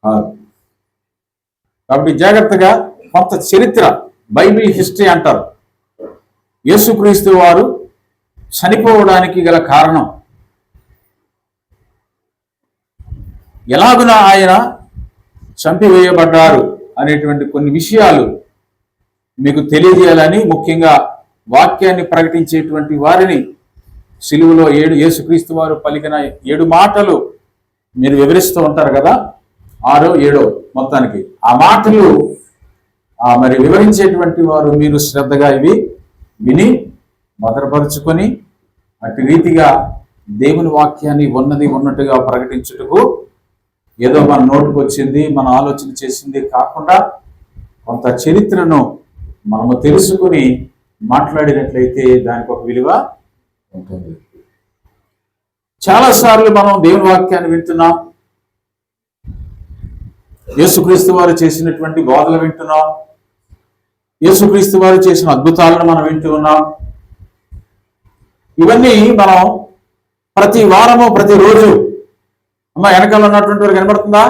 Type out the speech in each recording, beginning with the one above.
కాదు. కాబట్టి జాగ్రత్తగా కొంత చరిత్ర, బైబిల్ హిస్టరీ అంటారు. యేసుక్రీస్తు వారు చనిపోవడానికి గల కారణం, ఎలాగున ఆయన చంపివేయబడ్డారు అనేటువంటి కొన్ని విషయాలు మీకు తెలియజేయాలని, ముఖ్యంగా వాక్యాన్ని ప్రకటించేటువంటి వారిని సిలువలో యేసుక్రీస్తు వారు పలికిన 7 మాటలు మీరు వివరిస్తూ ఉంటారు కదా, 6, 7 మొత్తానికి ఆ మాటలు మరి వివరించేటువంటి వారు మీరు శ్రద్ధగా ఇవి విని భద్రపరుచుకొని అటు రీతిగా దేవుని వాక్యాన్ని ఉన్నది ఉన్నట్టుగా ప్రకటించుటకు ఏదో మన నోటుకు వచ్చింది, మన ఆలోచన చేసింది కాకుండా కొంత చరిత్రను మనము తెలుసుకుని మాట్లాడినట్లయితే దానికి ఒక విలువ ఉంటుంది. చాలాసార్లు మనం దేవుని వాక్యాన్ని వింటున్నాం, యేసుక్రీస్తు వారు చేసినటువంటి బోధలు వింటున్నాం, యేసుక్రీస్తు వారు చేసిన అద్భుతాలను మనం వింటూ ఉన్నాం. ఇవన్నీ మనం ప్రతి వారము ప్రతిరోజు, అమ్మ వెనకాల ఉన్నటువంటి వారు కనబడుతుందా?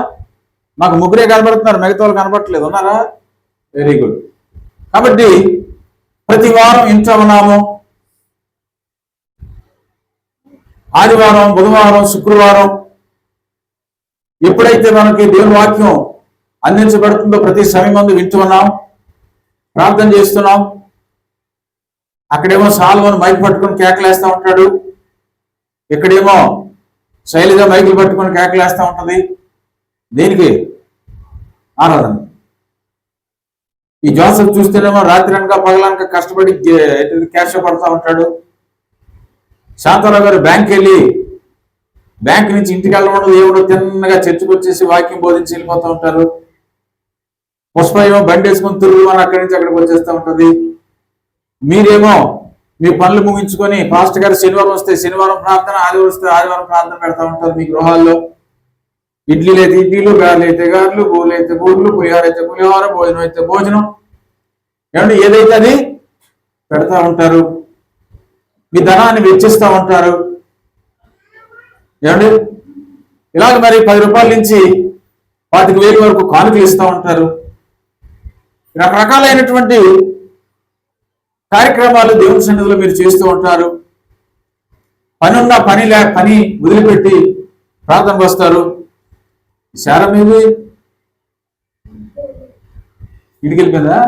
నాకు ముగ్గురే కనబడుతున్నారు, మిగతా వాళ్ళు కనబడట్లేదు, ఉన్నారా? Very good. కాబట్టి ప్రతి వారం ఇంట్లో ఉన్నాము. ఆదివారం, బుధవారం, శుక్రవారం ఎప్పుడైతే మనకి దేవుని వాక్యం అందించబడుతుందో ప్రతి సమయం మందు వింటూ ఉన్నాం, ప్రార్థన చేస్తున్నాం. అక్కడేమో సాల్వను మైక్ పట్టుకొని కేకలేస్తూ ఉంటాడు, ఇక్కడేమో శైలిగా మైకులు పట్టుకొని కేకలేస్తూ ఉంటుంది. దేనికి? ఆరాధన. ఈ జోసెఫ్ చూస్తేనేమో రాత్రి అనక పగలనక కష్టపడి క్యాష్ పడతా ఉంటాడు. శాంతారావు గారు బ్యాంక్ నుంచి ఇంటికి వెళ్ళడం దేవుడు తిన్నగా చర్చకు వచ్చేసి వాక్యం బోధించి వెళ్ళిపోతూ ఉంటారు. పుష్ప ఏమో బండి వేసుకొని తిరుగు అని అక్కడి నుంచి అక్కడికి వచ్చేస్తూ ఉంటుంది. మీరేమో మీ పనులు ముగించుకొని పాస్ట్ గారు శనివారం వస్తే శనివారం ప్రార్థన, ఆదివారం వస్తే ఆదివారం ప్రార్థన పెడతా ఉంటారు మీ గృహాల్లో. ఇడ్లీలు అయితే ఇడ్లీలు, గారెలు అయితే గారెలు, బూరెలు అయితే బూరెలు, పులిహోర అయితే పులిహోర, భోజనం అయితే భోజనం, ఏమంటే ఏదైతే అది పెడతా ఉంటారు. మీ ధనాన్ని వెచ్చిస్తూ ఉంటారు. ఏమండి ఇలాగ మరి 10 రూపాయల నుంచి 25,000 వరకు కానుకలు ఇస్తూ ఉంటారు. రకరకాలైనటువంటి కార్యక్రమాలు దేవుని సన్నిధిలో మీరు చేస్తూ ఉంటారు. పని వదిలిపెట్టి ప్రార్థనకు వస్తారు. శారం మీద ఇంటికి వెళ్ళిపోయిందా?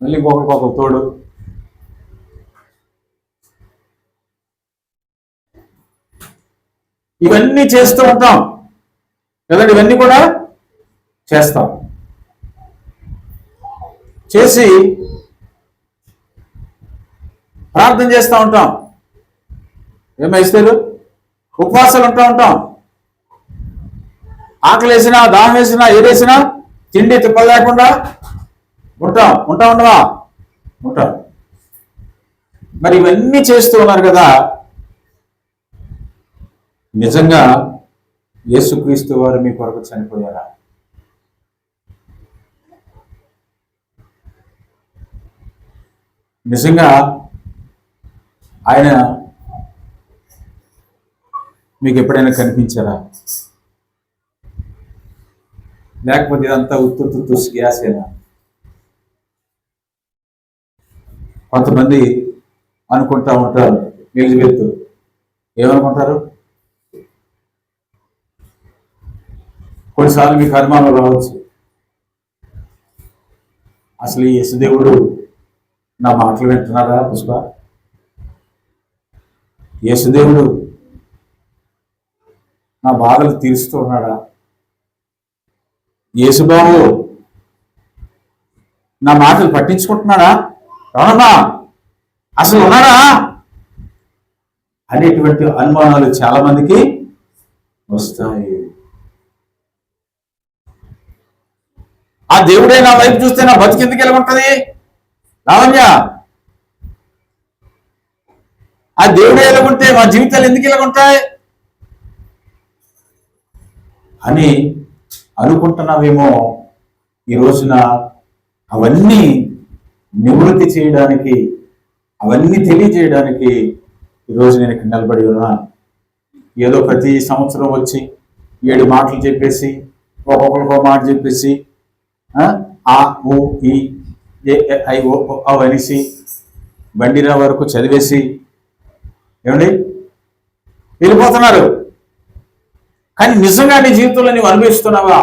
మళ్ళీ ఇంకొకరికి తోడు. ఇవన్నీ చేస్తూ ఉంటాం కదండి, ఇవన్నీ కూడా చేస్తాం. చేసి ప్రార్థన చేస్తూ ఉంటాం. ఏమైస్తారు? ఉపవాసాలు ఉంటాం. ఆకలి వేసినా, దాహం వేసినా, ఏదేసినా తిండి తిప్పలు లేకుండా ఉండవా? మరి ఇవన్నీ చేస్తూ ఉన్నారు కదా. నిజంగా యేసుక్రీస్తు వారు మీ కొరకు చనిపోయారా? నిజంగా ఆయన మీకు ఎప్పుడైనా కనిపించారా? లేకపోతే ఇదంతా ఉత్తు గ్యాసేనా? కొంతమంది అనుకుంటా ఉంటారు, ఎలిజబెత్ ఏమనుకుంటారు? కొన్నిసార్లు మీకు అనుమానం రావచ్చు, అసలు ఈ యేసుదేవుడు నా మాటలు వింటున్నారా? పుష్ప, యేసుదేవుడు నా బాధలు తీరుస్తూ ఉన్నాడా? యేసుబాబు నా మాటలు పట్టించుకుంటున్నాడా? అవునమ్మా, అసలు ఉన్నాడా అనేటువంటి అనుమానాలు చాలా మందికి వస్తాయి. ఆ దేవుడే నా వైపు చూస్తే నా బతికెందుకు ఎలా ఉంటుంది లావణ్య? ఆ దేవుడే ఎలాగుంటే మా జీవితాలు ఎందుకు ఎలాగుంటాయి అని అనుకుంటున్నావేమో. ఈ రోజున అవన్నీ నివృత్తి చేయడానికి, అవన్నీ తెలియజేయడానికి ఈరోజు నేను ఇక్కడ నిలబడి ఉన్నా. ఏదో ప్రతి సంవత్సరం వచ్చి 7 మాటలు చెప్పేసి ఒక్కొక్కరికి ఒక మాట చెప్పేసి ఆ ఊ ఈ ఏ ఐ ఓ అనేసి బండిరా వరకు చదివేసి ఏమండి వెళ్ళిపోతున్నారు. కానీ నిజంగా నీ జీవితంలో నీవు అనుభవిస్తున్నావా?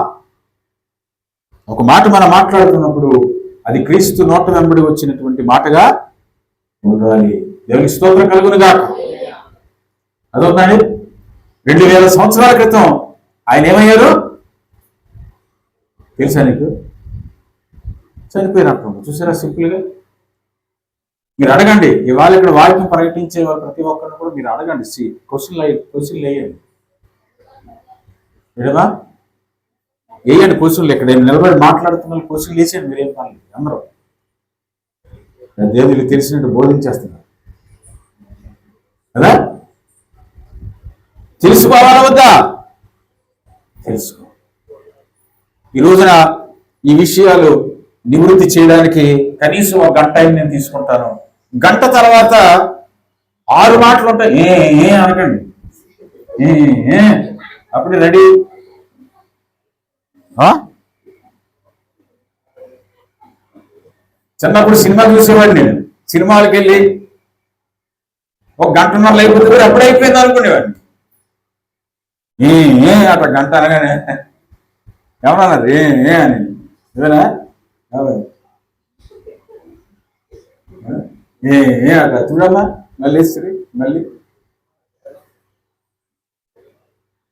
ఒక మాట మనం మాట్లాడుతున్నప్పుడు అది క్రీస్తు నోట వెంబడి వచ్చినటువంటి మాటగా ఉండాలి. దేవునికి స్తోత్రం కలుగునుగా. అదొకటి. 2000 సంవత్సరాల క్రితం ఆయన ఏమయ్యారు తెలుసా నీకు? చనిపోయినట్టు. చూసారా సింపుల్గా? మీరు అడగండి. ఇవాళ ఇక్కడ వాక్యం ప్రకటించే వాళ్ళు ప్రతి ఒక్కరిని కూడా మీరు అడగండి. క్వశ్చన్లు వేయండి. విడమా వేయండి క్వశ్చన్లు. ఇక్కడ ఏమి నిలబడి మాట్లాడుతున్న క్వశ్చన్లు వేసేయండి. మీరేం పని అందరూ దేవుడికి తెలిసినట్టు బోధించేస్తున్నారు కదా. తెలుసుకోవాలా వద్దా? తెలుసుకో. ఈ రోజున ఈ విషయాలు నివృత్తి చేయడానికి కనీసం 1 గంట టైం నేను తీసుకుంటాను. గంట తర్వాత 6 మాటలు ఉంటాయి. ఏ అనకండి. అప్పుడు రెడీ. చిన్నప్పుడు సినిమా చూసేవాడిని నేను. సినిమాలకు వెళ్ళి 1 గంటన్నర అయిపోతే కూడా అప్పుడే అయిపోయింది అనుకునేవాడిని. అట్లా గంట అనగానే ఎవరన్నారు అని ఇవేనా అట్లా చూడమ్మా మళ్ళీ మళ్ళీ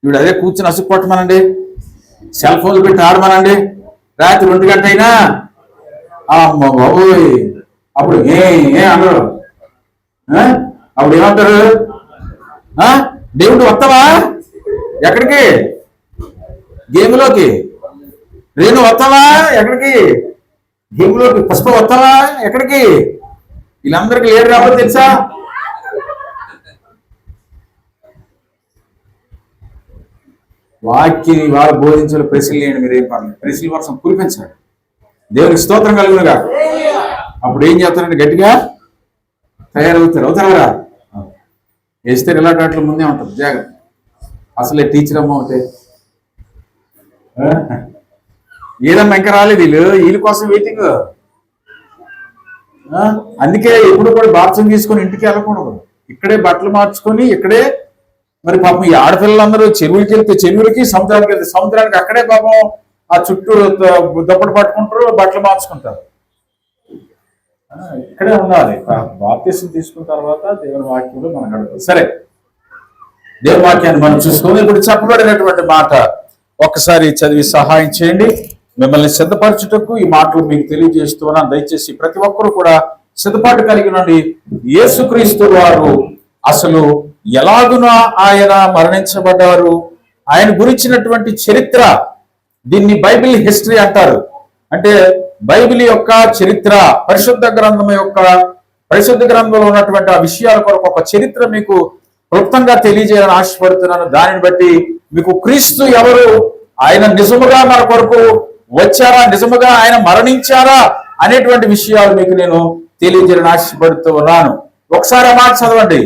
ఇప్పుడు అదే కూర్చొని అసుకు పట్టమనండి, సెల్ ఫోన్లు పెట్టి ఆడమనండి. రాత్రి 1 గంట అయినా అమ్మ బాబోయ్ అప్పుడు అన్నారు. అప్పుడు ఏమంటారు? దేవుడు వస్తావా ఎక్కడికి? గేమ్లోకి. రేణు వస్తావా ఎక్కడికి? గేమ్లోకి. పుష్ప వస్తావా ఎక్కడికి? వీళ్ళందరికీ లేడు రావడం తెలుసా? వాక్యం వారు బోధించాలి. ప్రశ్నలు లేండి. మీరేం పర్లేదు. ప్రశ్నల వర్షం కురిపించాడు. దేవునికి స్తోత్రం కలుగునుగా. అప్పుడు ఏం చేస్తారంటే గట్టిగా తయారవుతారు. అవుతారా? వేస్తే ఇలాంటి వాటిలో ముందే ఉంటుంది. జాగ్రత్త. అసలే టీచర్ అమ్మ ఒకటే ఏదమ్మా ఇంకా రాలేదు. వీళ్ళ కోసం వెయిటింగ్. అందుకే ఎప్పుడు కూడా బాప్సం తీసుకొని ఇంటికి వెళ్ళకూడదు. ఇక్కడే బట్టలు మార్చుకొని ఇక్కడే. మరి పాపం ఈ ఆడపిల్లలందరూ చెరువులకి వెళ్తే చెరువులకి, సముద్రానికి వెళ్తే సముద్రానికి, అక్కడే పాపం ఆ చుట్టూ దుప్పటి పట్టుకుంటారు, బట్టలు మార్చుకుంటారు. ఇక్కడే ఉండాలి. బాప్తిసం తీసుకున్న తర్వాత దేవుని వాక్యంలో మనం గడపాలి. సరే, దేవుని వాక్యాన్ని మనం చూసుకొని ఇప్పుడు చెప్పబడినటువంటి మాట ఒక్కసారి చదివి సహాయం చేయండి. మిమ్మల్ని సిద్ధపరచుటకు ఈ మాటలు మీకు తెలియజేస్తున్నాను. దయచేసి ప్రతి ఒక్కరూ కూడా సిద్ధపాటు కలిగి నుండి. యేసుక్రీస్తు వారు అసలు ఎలాగున ఆయన మరణించబడ్డారు, ఆయన గురించినటువంటి చరిత్ర, దీన్ని బైబిల్ హిస్టరీ అంటారు. అంటే బైబిల్ యొక్క చరిత్ర, పరిశుద్ధ గ్రంథంలో ఉన్నటువంటి ఆ విషయాల కొరకు ఒక చరిత్ర మీకు క్లుప్తంగా తెలియజేయాలని ఆశపడుతున్నాను. దానిని బట్టి మీకు క్రీస్తు ఎవరు, ఆయన నిజముగా మన కొరకు వచ్చారా, నిజముగా ఆయన మరణించారా అనేటువంటి విషయాలు మీకు నేను తెలియజేయాలని ఆశపడుతూ ఉన్నాను. ఒకసారి ఆ మాట చదవండి.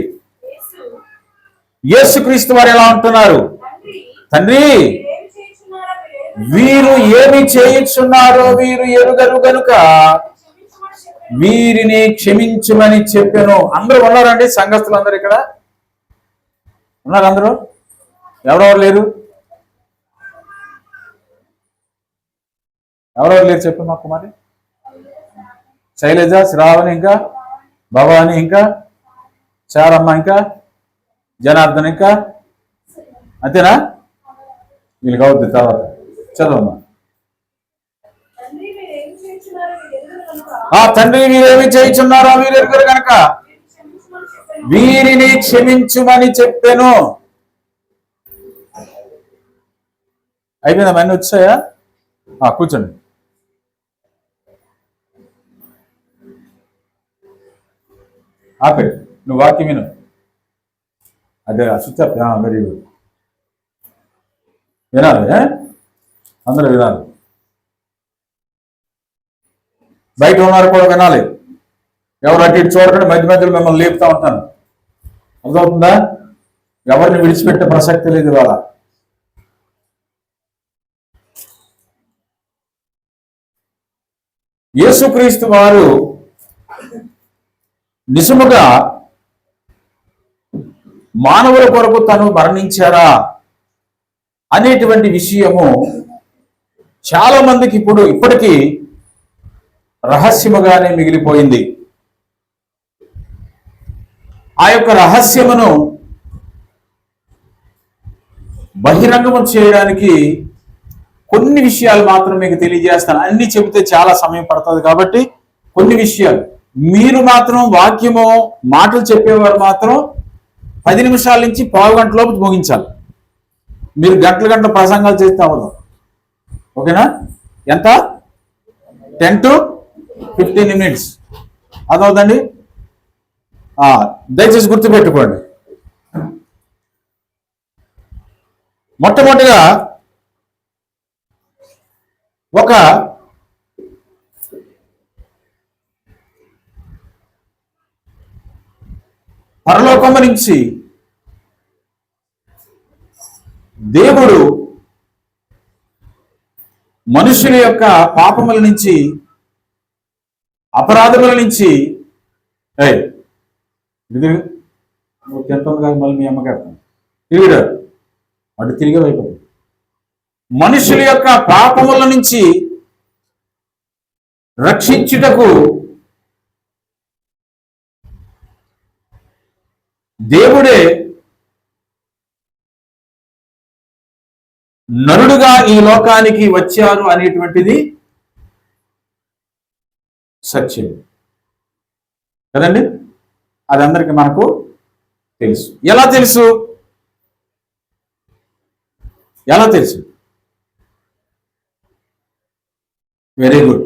యేసుక్రీస్తు వారు ఎలా అంటున్నారు? తండ్రి, వీరు ఏమి చేయుచున్నారో వీరు ఎరుగరు గనుక వీరిని క్షమించమని చెప్పాను. అందరూ ఉన్నారండి? సంఘస్థులు అందరూ ఇక్కడ ఉన్నారు? అందరూ? ఎవరెవరు లేరు? ఎవరెవరు లేరు చెప్పు మా కుమారి. శైలజ, శ్రావణి, ఇంకా భవాని, ఇంకా చారమ్మ, ఇంకా జనార్దన్, ఇంకా అంతేనా? వీళ్ళు కావద్దు. తర్వాత చదవమ్మా. తండ్రి, వీరేమి చేయుచున్నారో వీరు ఎరుగరు కనుక వీరిని క్షమించుమని చెప్పాను. అయిపోయిందా? అన్నీ వచ్చాయా? కూర్చోండి. ఆపే, నువ్వు వాక్యం విను. అదే స్విచ్ ఆఫ్. Very good. వినాలి, అందరూ వినాలి. బయట ఉన్నారు కూడా వినాలి. ఎవరు అటు ఇటు చూడకుండా మధ్య మధ్యలో మిమ్మల్ని లేపుతా ఉంటాను. అర్థమవుతుందా? ఎవరిని విడిచిపెట్టే ప్రసక్తి లేదు ఇవాళ. యేసుక్రీస్తు వారు నిజముగా మానవుల కొరకు తను మరణించారా అనేటువంటి విషయము చాలా మందికి ఇప్పటికీ రహస్యముగానే మిగిలిపోయింది. ఆ యొక్క రహస్యమును బహిరంగము చేయడానికి కొన్ని విషయాలు మాత్రం మీకు తెలియజేస్తాను. అన్ని చెబితే చాలా సమయం పడుతుంది కాబట్టి కొన్ని విషయాలు మీరు మాత్రం వాక్యము మాటలు చెప్పేవారు మాత్రం 10 నిమిషాల నుంచి పావు గంట లోపు ముగించాలి. మీరు గంటల ప్రసంగాలు చేస్తే అవ్వదు. ఓకేనా? ఎంత? 10 to 15 minutes అదవుదండి. దయచేసి గుర్తుపెట్టుకోండి. మొట్టమొదటిగా ఒక పరలోకము నుంచి దేవుడు మనుషుల యొక్క పాపముల నుంచి, అపరాధముల నుంచి మళ్ళీ మీ అమ్మగారు తిరిగిడు అటు తిరిగి అయిపోతుంది. మనుషుల యొక్క పాపముల నుంచి రక్షించుటకు దేవుడే నరుడుగా ఈ లోకానికి వచ్చారు అనేటువంటిది సత్యం కదండి. అది అందరికీ మనకు తెలుసు. ఎలా తెలుసు? Very good.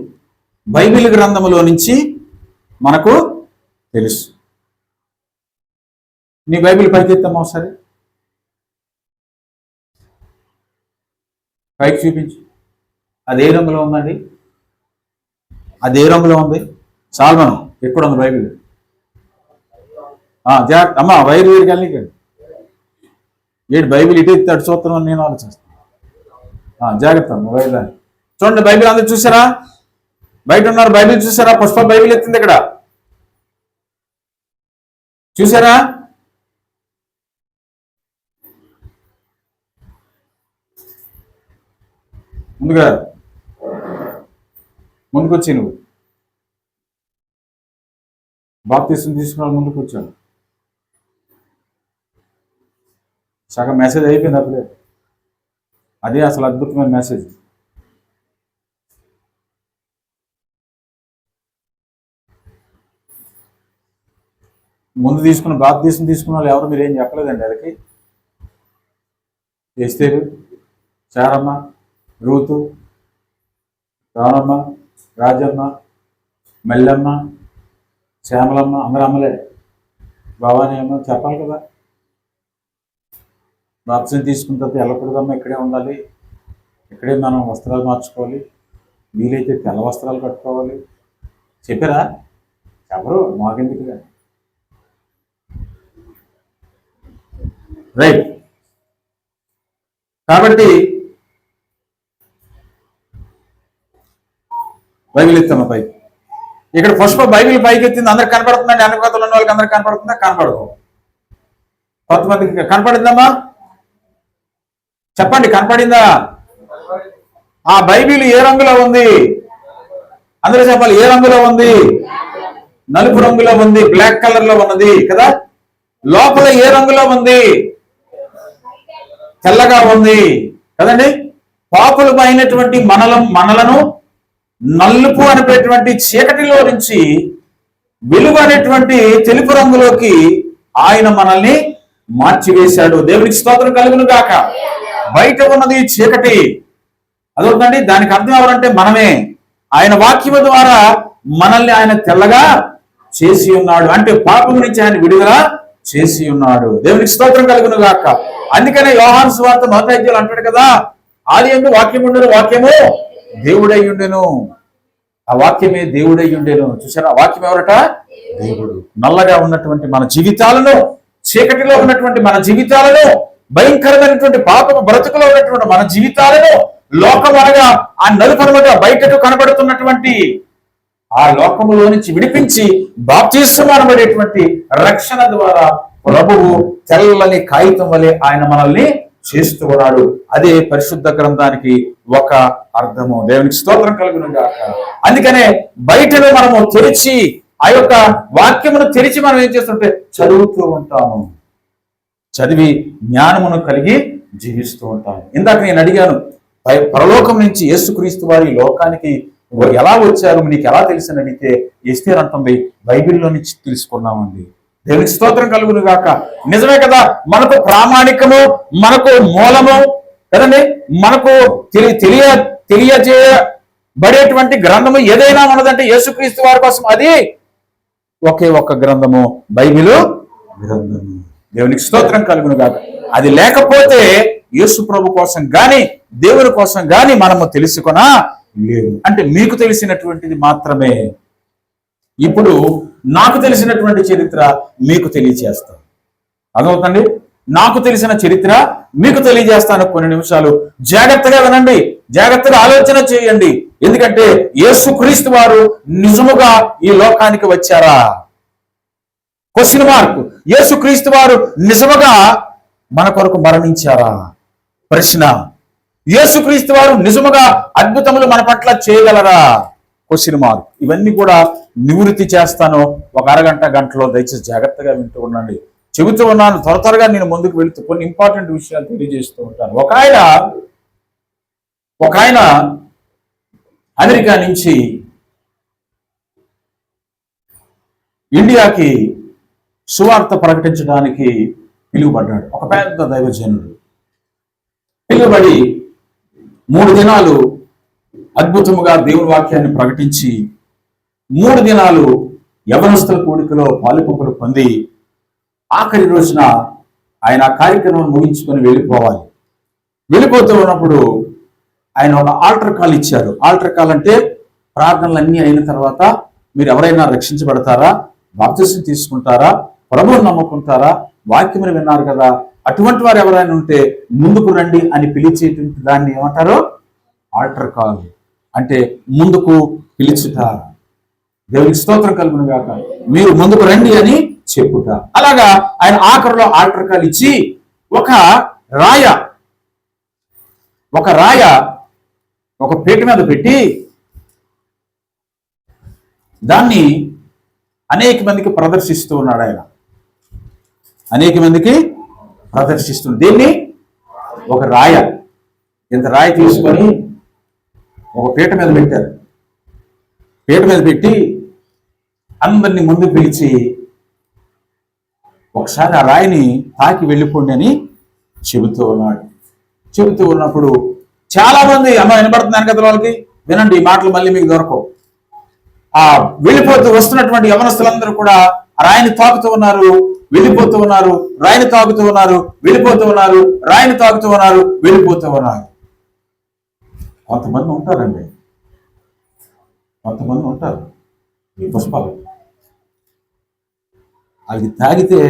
బైబిల్ గ్రంథములో నుంచి మనకు తెలుసు. నీ బైబిల్ పైకెత్తమ్మా ఒకసారి, పైకి చూపించు. అది ఏ రంగులో ఉందండి? అది ఏ రంగులో ఉంది? సాల్మన్ ఎప్పుడు ఉంది బైబిల్? జాగ్రత్త అమ్మా, వైరు వీరికి వెళ్ళి ఏడు బైబిల్ ఇటు ఎత్తి అటు చూస్తున్నాను నేను ఆలోచిస్తాను. జాగ్రత్త అమ్మ, వైరు చూడండి. బైబిల్ అందరూ చూసారా? బయట ఉన్నారు, బైబిల్ చూసారా? పుష్ప బైబిల్ ఎత్తింది ఇక్కడ, చూసారా? ముందుకొచ్చి నువ్వు బాప్తిసం తీసుకున్న ముందుకు వచ్చాను. సగం మెసేజ్ అయిపోయింది అప్పుడే. అదే అసలు అద్భుతమైన మెసేజ్. ముందు బాప్తిసం తీసుకున్న వాళ్ళు ఎవరు మీరేం చెప్పలేదండి. వాళ్ళకి ఎస్తేరు, చారమ్మ, రూతు, రానమ్మ, రాజమ్మ, మల్లమ్మ, శ్యామలమ్మ, అందరూ అమ్మలే. భవానీ అమ్మ చెప్పాలి కదా. బాప్తిసం తీసుకున్న తర్వాత వెళ్ళకూడదమ్మా, ఇక్కడే ఉండాలి, ఇక్కడే మనం వస్త్రాలు మార్చుకోవాలి, వీలైతే తెల్ల వస్త్రాలు కట్టుకోవాలి చెప్పారా? ఎవరు మాకెందుకుగా. రైట్. కాబట్టి బైబిల్ ఎత్తమ్మా పైకి. ఇక్కడ పుష్ప బైబిల్ పైకి ఎత్తింది. అందరికి కనపడుతుందండి? అనుకోతలు ఉన్న వాళ్ళకి అందరికి కనపడుతుందా? కనపడదు. కొంతమందికి కనపడిందమ్మా? చెప్పండి, కనపడిందా? ఆ బైబిల్ ఏ రంగులో ఉంది? అందరూ చెప్పాలి. ఏ రంగులో ఉంది? నలుపు రంగులో ఉంది, బ్లాక్ కలర్ లో ఉన్నది కదా. లోపల ఏ రంగులో ఉంది? తెల్లగా ఉంది కదండి. పాపులమైనటువంటి మనలను నలుపు అనేటువంటి చీకటిలో నుంచి వెలుగు అనేటువంటి తెలుపు రంగులోకి ఆయన మనల్ని మార్చివేశాడు. దేవునికి స్తోత్రం కలుగును గాక. బయట ఉన్నది చీకటి, అదవుతుందండి. దానికి అర్థం ఎవరంటే మనమే. ఆయన వాక్యము ద్వారా మనల్ని ఆయన తెల్లగా చేసి ఉన్నాడు, అంటే పాపం నుంచి ఆయన విడుదల చేసి ఉన్నాడు. దేవునికి స్తోత్రం కలుగును గాక. అందుకనే యోహాను సువార్త 1వ అధ్యాయంలో అంటాడు కదా, ఆది యందు వాక్యము ఉండెను, వాక్యము దేవుడై ఉండెను. ఆ వాక్యమే దేవుడై ఉండెను. చూసారా? ఆ వాక్యం ఎవరట? దేవుడు. నల్లగా ఉన్నటువంటి మన జీవితాలను, చీకటిలో ఉన్నటువంటి మన జీవితాలను, భయంకరమైనటువంటి పాపము బ్రతుకులో ఉన్నటువంటి మన జీవితాలను, లోకం అనగా ఆ నలుపరముగా బయటకు కనబడుతున్నటువంటి ఆ లోకములో నుంచి విడిపించి బాప్తిస్మం అనబడేటువంటి రక్షణ ద్వారా ప్రభువు తెల్లని కాగితం వలె ఆయన మనల్ని చేస్తూ ఉన్నాడు. అదే పరిశుద్ధ గ్రంథానికి ఒక అర్థము. దేవునికి స్తోత్రం కలుగును గాక. అందుకనే బయటలో మనము తెరిచి ఆ యొక్క వాక్యమును తెరిచి మనం ఏం చేస్తుంటే చదువుతూ ఉంటాము, చదివి జ్ఞానమును కలిగి జీవిస్తూ ఉంటాము. ఇందాక నేను అడిగాను, పరలోకం నుంచి యేసుక్రీస్తు వారి లోకానికి ఎలా వచ్చారు నీకు ఎలా తెలిసిన అడిగితే ఎస్తేర్ అంటుంది బైబిల్లో నుంచి తెలుసుకున్నామండి. దేవునికి స్తోత్రం కలుగును గాక. నిజమే కదా, మనకు ప్రామాణికము, మనకు మూలము కదండి, మనకు తెలియజేయబడేటువంటి గ్రంథము ఏదైనా ఉన్నదంటే యేసుక్రీస్తు వారి కోసం అది ఒకే ఒక్క గ్రంథము, బైబిలు గ్రంథము. దేవునికి స్తోత్రం కలుగును గాక. అది లేకపోతే యేసు ప్రభు కోసం గాని దేవుని కోసం గాని మనము తెలుసుకొనా లేదు. అంటే మీకు తెలిసినటువంటిది మాత్రమే. ఇప్పుడు నాకు తెలిసినటువంటి చరిత్ర మీకు తెలియజేస్తాను. అర్థమవుతండి? నాకు తెలిసిన చరిత్ర మీకు తెలియజేస్తాను. కొన్ని నిమిషాలు జాగ్రత్తగా వినండి, జాగ్రత్తగా ఆలోచన చేయండి. ఎందుకంటే యేసుక్రీస్తు వారు నిజముగా ఈ లోకానికి వచ్చారా? Question mark. యేసుక్రీస్తు వారు నిజముగా మన కొరకు మరణించారా? ప్రశ్న. యేసుక్రీస్తు వారు నిజముగా అద్భుతములు మన పట్ల చేయగలరా? Question mark. ఇవన్నీ కూడా నివృత్తి చేస్తాను ఒక గంటలో. దయచేసి జాగ్రత్తగా వింటూ ఉండండి. చెబుతూ ఉన్నాను, త్వరగా నేను ముందుకు వెళుతూ కొన్ని ఇంపార్టెంట్ విషయాలు తెలియజేస్తూ ఉంటాను. ఒక ఆయన అమెరికా నుంచి ఇండియాకి సువార్త ప్రకటించడానికి పిలువబడ్డాడు. ఒక పెద్ద దైవజనుడు పిలువబడి 3 దినాలు అద్భుతముగా దేవుని వాక్యాన్ని ప్రకటించి 3 దినాలు యవనస్తుల కూడికలో పాలుపంపులు పొంది ఆఖరి రోజున ఆయన కార్యక్రమం ముగించుకొని వెళ్ళిపోవాలి. వెళ్ళిపోతూ ఉన్నప్పుడు ఆయన ఒక ఆల్టర్ కాల్ ఇచ్చారు. ఆల్టర్ కాల్ అంటే ప్రార్థనలన్నీ అయిన తర్వాత మీరు ఎవరైనా రక్షించబడతారా, బాప్తిసం తీసుకుంటారా, ప్రభువుని నమ్ముకుంటారా, వాక్యమును విన్నారు కదా, అటువంటి వారు ఎవరైనా ఉంటే ముందుకు రండి అని పిలిచేటువంటి దాన్ని ఏమంటారు? Altar call. అంటే ముందుకు పిలుచుట. దేవునికి స్తోత్రం కలుగును గాక. మీరు ముందుకు రండి అని చెప్పుట. అలాగా ఆయన ఆఖరిలో ఆల్టర్ కాల్ ఇచ్చి ఒక రాయ ఒక పీట మీద పెట్టి దాన్ని అనేక మందికి ప్రదర్శిస్తూ ఉన్నాడు. ఆయన అనేక మందికి ప్రదర్శిస్తుంది. దీన్ని ఒక రాయ, ఇంత రాయి తీసుకొని ఒక పీట మీద పెట్టారు. పీట మీద పెట్టి అందరినీ ముందు పిలిచి ఒకసారి ఆ రాయిని తాకి వెళ్ళిపోండి అని చెబుతూ ఉన్నాడు. చెబుతూ ఉన్నప్పుడు చాలా మంది వినపడుతున్నాను కదా వాళ్ళకి, వినండి, ఈ మాటలు మళ్ళీ మీకు దొరకవు. ఆ వెళ్ళిపోతూ వస్తున్నటువంటి యవనస్తులందరూ కూడా రాయిని తాకుతూ ఉన్నారు, వెళ్ళిపోతూ ఉన్నారు, రాయిని తాగుతూ ఉన్నారు, వెళ్ళిపోతూ ఉన్నారు, రాయిని తాగుతూ ఉన్నారు, వెళ్ళిపోతూ ఉన్నారు. కొంతమంది ఉంటారండి, కొంతమంది ఉంటారు ఈ పుష్పాలు అది తాగితే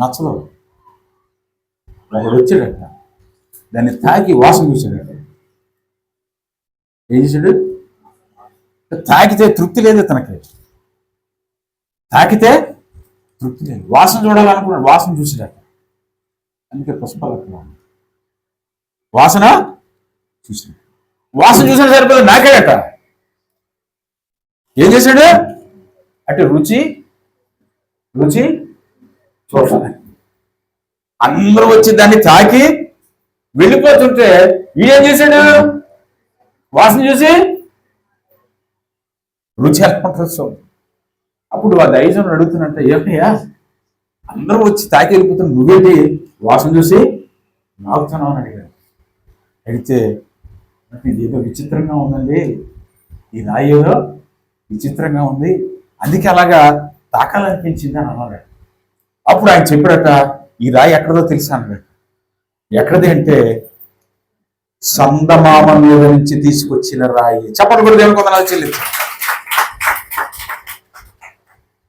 నచ్చదు. ఒకడు వచ్చాడట, దాన్ని తాకి వాసన చూసాడట. ఏం చేశాడు? తాకితే తృప్తి లేదు తనకి, తాకితే తృప్తి లేదు, వాసన చూడాలనుకున్నాడు, వాసన చూసాడట. అందుకే పుష్పాలు వాసన చూసాడు. వాసన చూసిన సరిపోతే నాకేడట. ఏం చేశాడు అంటే రుచి చూడాలి. అందరూ వచ్చి దాన్ని తాకి వెళ్ళిపోతుంటే ఈయన చేశాడు, వాసన చూసి రుచి అనుకుంటారు. అప్పుడు ఆ దైవం అడుగుతున్నట్ట, ఏమయ్యా అందరూ వచ్చి తాకి వెళ్ళిపోతున్నా, నువ్వేంటి వాసన చూసి నాగుతున్నావు అని అడిగాడు. అడిగితే ఇదేదో విచిత్రంగా ఉందండి, ఈ రాయి ఏదో విచిత్రంగా ఉంది, అందుకే అలాగా తాకాలనిపించింది అని అన్నాడు. అప్పుడు ఆయన చెప్పాడట, ఈ రాయి ఎక్కడదో తెలుసా అన్నాడు. ఎక్కడది అంటే సందమామ మీద నుంచి తీసుకొచ్చిన రాయి. చెప్పండి కూడా దేవుని కొందనాలు చెల్లించు.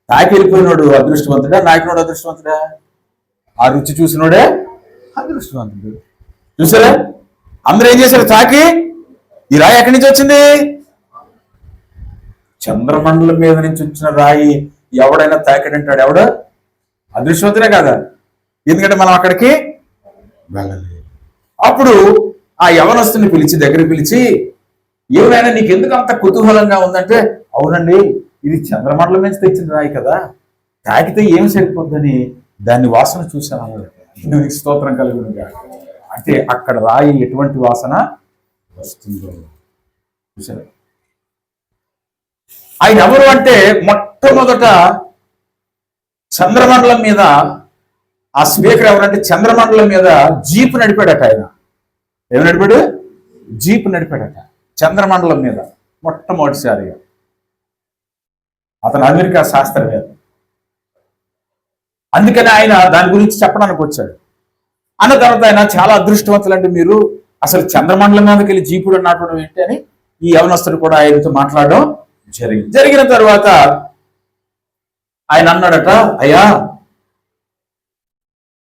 తాకి వెళ్ళిపోయినాడు అదృష్టవంతుడా, నాయకుడు అదృష్టవంతుడా? ఆ రుచి చూసినోడే అదృష్టవంతుడు. చూసారా అందరూ ఏం చేశారు? తాకి ఈ రాయి ఎక్కడి నుంచి వచ్చింది? చంద్రమండలం మీద నుంచి వచ్చిన రాయి ఎవడైనా తాకిడంటాడు? ఎవడు అదృష్టవంతుడే కదా, ఎందుకంటే మనం అక్కడికి వెళ్ళలేదు. అప్పుడు ఆ యవనస్తుని పిలిచి దగ్గరికి పిలిచి, ఏమైనా నీకు ఎందుకు అంత కుతూహలంగా ఉందంటే, అవునండి ఇది చంద్రమండలం నుంచి తెచ్చిన రాయి కదా, తాకితే ఏం సరిపోద్దని దాన్ని వాసన చూశాను. స్తోత్రం కలుగునుగా. అంటే అక్కడ రాయి ఎటువంటి వాసన వస్తుందో చూసారు. ఆయన ఎవరు అంటే మొట్టమొదట చంద్రమండలం మీద ఆ స్పీకర్ ఎవరంటే చంద్రమండలం మీద జీప్ నడిపాడట. ఆయన ఏమి నడిపాడు? జీప్ నడిపాడట చంద్రమండలం మీద మొట్టమొదటిసారిగా. అతను అమెరికా శాస్త్రవేత్త. అందుకని ఆయన దాని గురించి చెప్పడానికి వచ్చాడు. అన్న తర్వాత ఆయన చాలా అదృష్టవంతులంటే మీరు అసలు చంద్రమండలం మీదకి వెళ్ళి జీపుడు నాటడం ఏంటి అని ఈ యవనస్తుడు కూడా ఆయనతో మాట్లాడడం జరిగిన తర్వాత ఆయన అన్నాడట, అయ్యా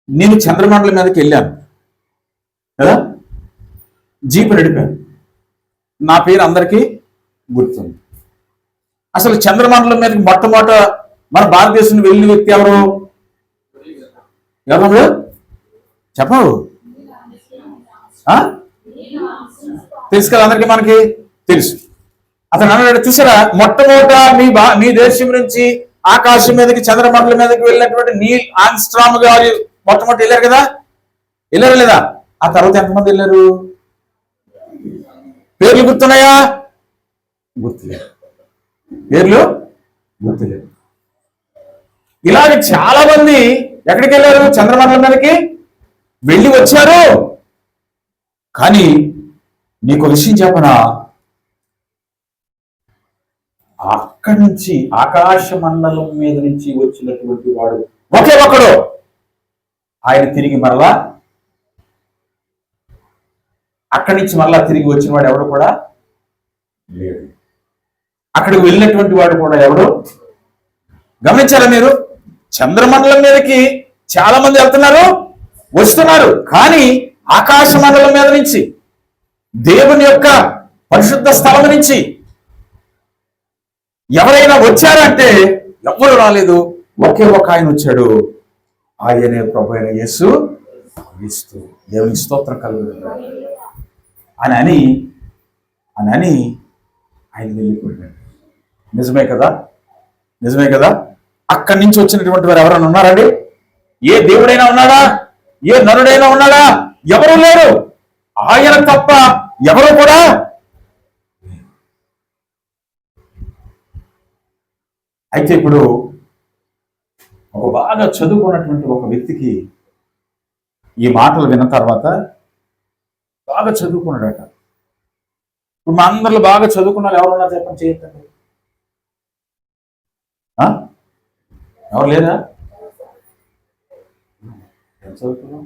నేను చంద్రమండలం మీదకి వెళ్ళాను కదా, జీపు నడిపాను, నా పేరు అందరికీ గుర్తుంది. అసలు చంద్రమండలం మీదకి మొట్టమొదట మన భారతదేశం వెళ్ళిన వ్యక్తి ఎవరు? ఎవరు చెప్పవు? తెలుసు కదా అందరికీ, మనకి తెలుసు. అతను అన్నాడు, చూసారా మొట్టమొదట మీ దేశం నుంచి ఆకాశం మీదకి చంద్రమండలం మీదకి వెళ్ళినటువంటి నీల్ ఆర్మ్స్ట్రాంగ్ గారు మొట్టమొదటి వెళ్ళారు కదా, వెళ్ళారు లేదా? ఆ తర్వాత ఎంతమంది వెళ్ళారు? పేర్లు గుర్తున్నాయా? గుర్తులేదు. పేర్లు గుర్తులేదు. ఇలాగే చాలా మంది ఎక్కడికి వెళ్ళారు? చంద్రమండలం మీదకి వెళ్ళి వచ్చారు. కానీ నీకు విషయం చెప్పనా, అక్కడి నుంచి ఆకాశ మండలం మీద నుంచి వచ్చినటువంటి వాడు ఒకే ఒక్కడు. ఆయన తిరిగి మరలా అక్కడి నుంచి మరలా తిరిగి వచ్చిన వాడు ఎవడు కూడా లేడు. అక్కడికి వెళ్ళినటువంటి వాడు కూడా ఎవడు? గమనించారా మీరు? చంద్రమండలం మీదకి చాలా మంది వెళ్తున్నారు, వస్తున్నారు. కానీ ఆకాశ మండలం మీద నుంచి, దేవుని యొక్క పరిశుద్ధ స్థలం నుంచి ఎవరైనా వచ్చారంటే ఎవరు రాలేదు. ఒకే ఒక ఆయన వచ్చాడు. ఆయనే ప్రభు అయిన యేసు క్రీస్తు. దేవునికి స్తోత్రం కలుగుతుంది అని ఆయన వెళ్ళిపోయాడు. నిజమే కదా, నిజమే కదా. అక్కడి నుంచి వచ్చినటువంటి వారు ఎవరైనా ఉన్నారండి? ఏ దేవుడైనా ఉన్నాడా? ఏ నరుడైనా ఉన్నాడా? ఎవరు లేరు. ఆయన తప్ప ఎవరు కూడా. అయితే ఇప్పుడు ఒక బాగా చదువుకున్నటువంటి ఒక వ్యక్తికి ఈ మాటలు విన్న తర్వాత, బాగా చదువుకున్నాడట. ఇప్పుడు మా అందరిలో బాగా చదువుకున్న వాళ్ళు ఎవరున్నారు చెప్పండి, చేయొద్దండి. ఎవరు లేదా? చదువుకున్నావు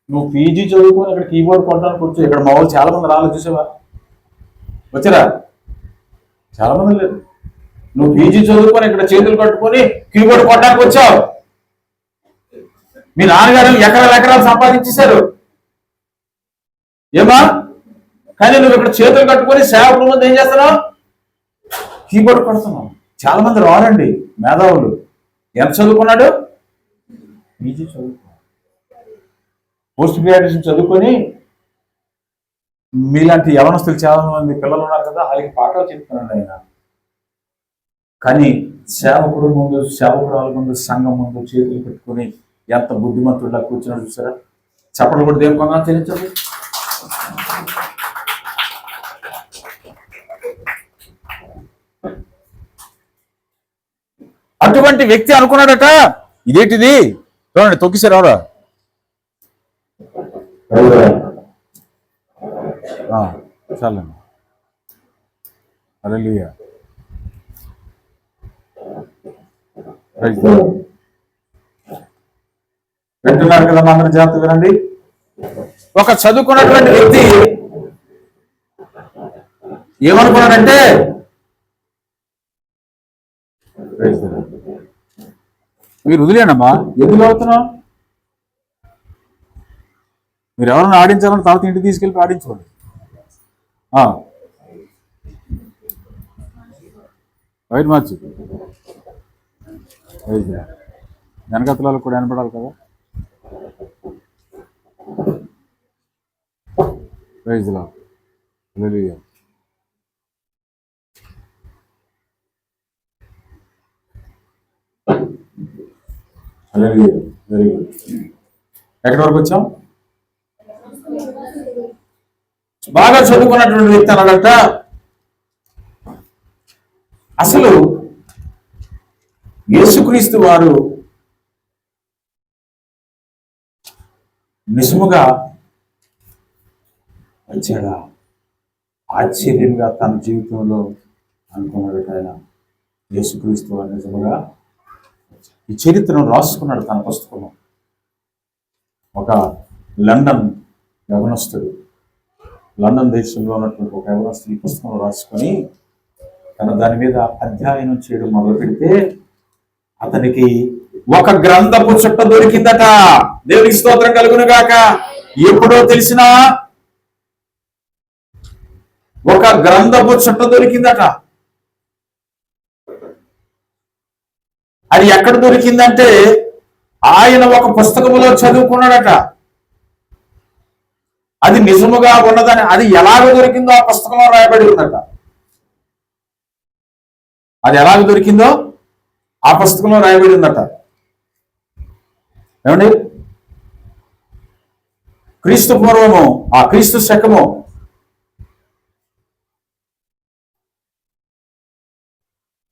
నువ్వు పీజీ చదువుకొని ఇక్కడ కీబోర్డ్ కొట్టడానికి వచ్చి ఇక్కడ మా వాళ్ళు చాలా మంది రాలేదు, చూసావా? వచ్చారా? చాలా మంది లేదు. నువ్వు పీజీ చదువుకొని ఇక్కడ చేతులు కట్టుకొని కీబోర్డ్ కొట్టడానికి వచ్చావు. మీ నాన్నగారు ఎకరాలు సంపాదించేశారు ఏమా, కానీ నువ్వు ఇక్కడ చేతులు కట్టుకొని సేవకుల ముందు ఏం చేస్తున్నావు? కీబోర్డ్ కొడుతున్నావు. చాలా మంది రారండి మేధావులు. ఎంత చదువుకున్నాడు? పీజీ చదువుకున్నాడు, పోస్ట్ గ్రాడ్యుయేషన్ చదువుకొని. మీలాంటి యవనస్తులు చాలా మంది పిల్లలు ఉన్నారు కదా, వాళ్ళకి పాఠాలు చెప్తున్నాడు ఆయన. కానీ సేవకురాల ముందు సంఘం ముందు చేతులు పెట్టుకొని ఎంత బుద్ధిమంతుడిలా కూర్చున్నాడు చూసారా? చప్పట్లు కూడా దేవుని కొందరు చెల్లించండి. అటువంటి వ్యక్తి అనుకున్నాడట, ఇదేంటిది చూడండి, తొక్కిసారు ఎవరా? చాలండి. హల్లెలూయా. వింటున్నారు కదా మా అందరి జాగ్రత్త వినండి. ఒక చదువుకున్నటువంటి వ్యక్తి ఏమనుకున్నాడంటే, మీరు వదిలేనమ్మా, ఎందుకు అవుతున్నావు? మీరు ఎవరైనా ఆడించాలని తర్వాత ఇంటికి తీసుకెళ్ళి ఆడించుకోండి. వైట్ మార్చి వెనకతలలో కూడా వినపడాలి కదా. ప్రైజ్లా హల్లెలూయా. హల్లెలూయా. Very good. ఎక్కడి వరకు వచ్చాం? బాగా చదువుకున్నటువంటి వ్యక్తి అన్నాడట, అసలు యేసుక్రీస్తు వారు నిజముగా వచ్చాడా? ఆశ్చర్యంగా తన జీవితంలో అనుకున్నాడు ఆయన. యేసుక్రీస్తు వారు నిజముగా ఈ చరిత్రను రాసుకున్నాడు తన పుస్తకంలో. ఒక లండన్ యవనస్తుడు, లండన్ దేశంలో ఉన్నటువంటి ఒక యవనస్తుడు ఈ పుస్తకంలో రాసుకొని తన దాని మీద అధ్యయనం చేయడం మొదలు పెడితే అతనికి ఒక గ్రంథపు చుట్ట దొరికిందట. దేవునికి స్తోత్రం కలుగును గాక. ఎప్పుడో తెలిసినా ఒక గ్రంథపు చుట్ట దొరికిందట. అది ఎక్కడ దొరికిందంటే ఆయన ఒక పుస్తకములో చదువుకున్నాడట. అది నిజముగా ఉన్నదని, అది ఎలాగ దొరికిందో ఆ పుస్తకంలో రాయబడి ఉందట. అది ఎలాగ దొరికిందో ఆ పుస్తకంలో రాయబడి ఉందట. ఏమండి? క్రీస్తు పూర్వము, ఆ క్రీస్తు శకము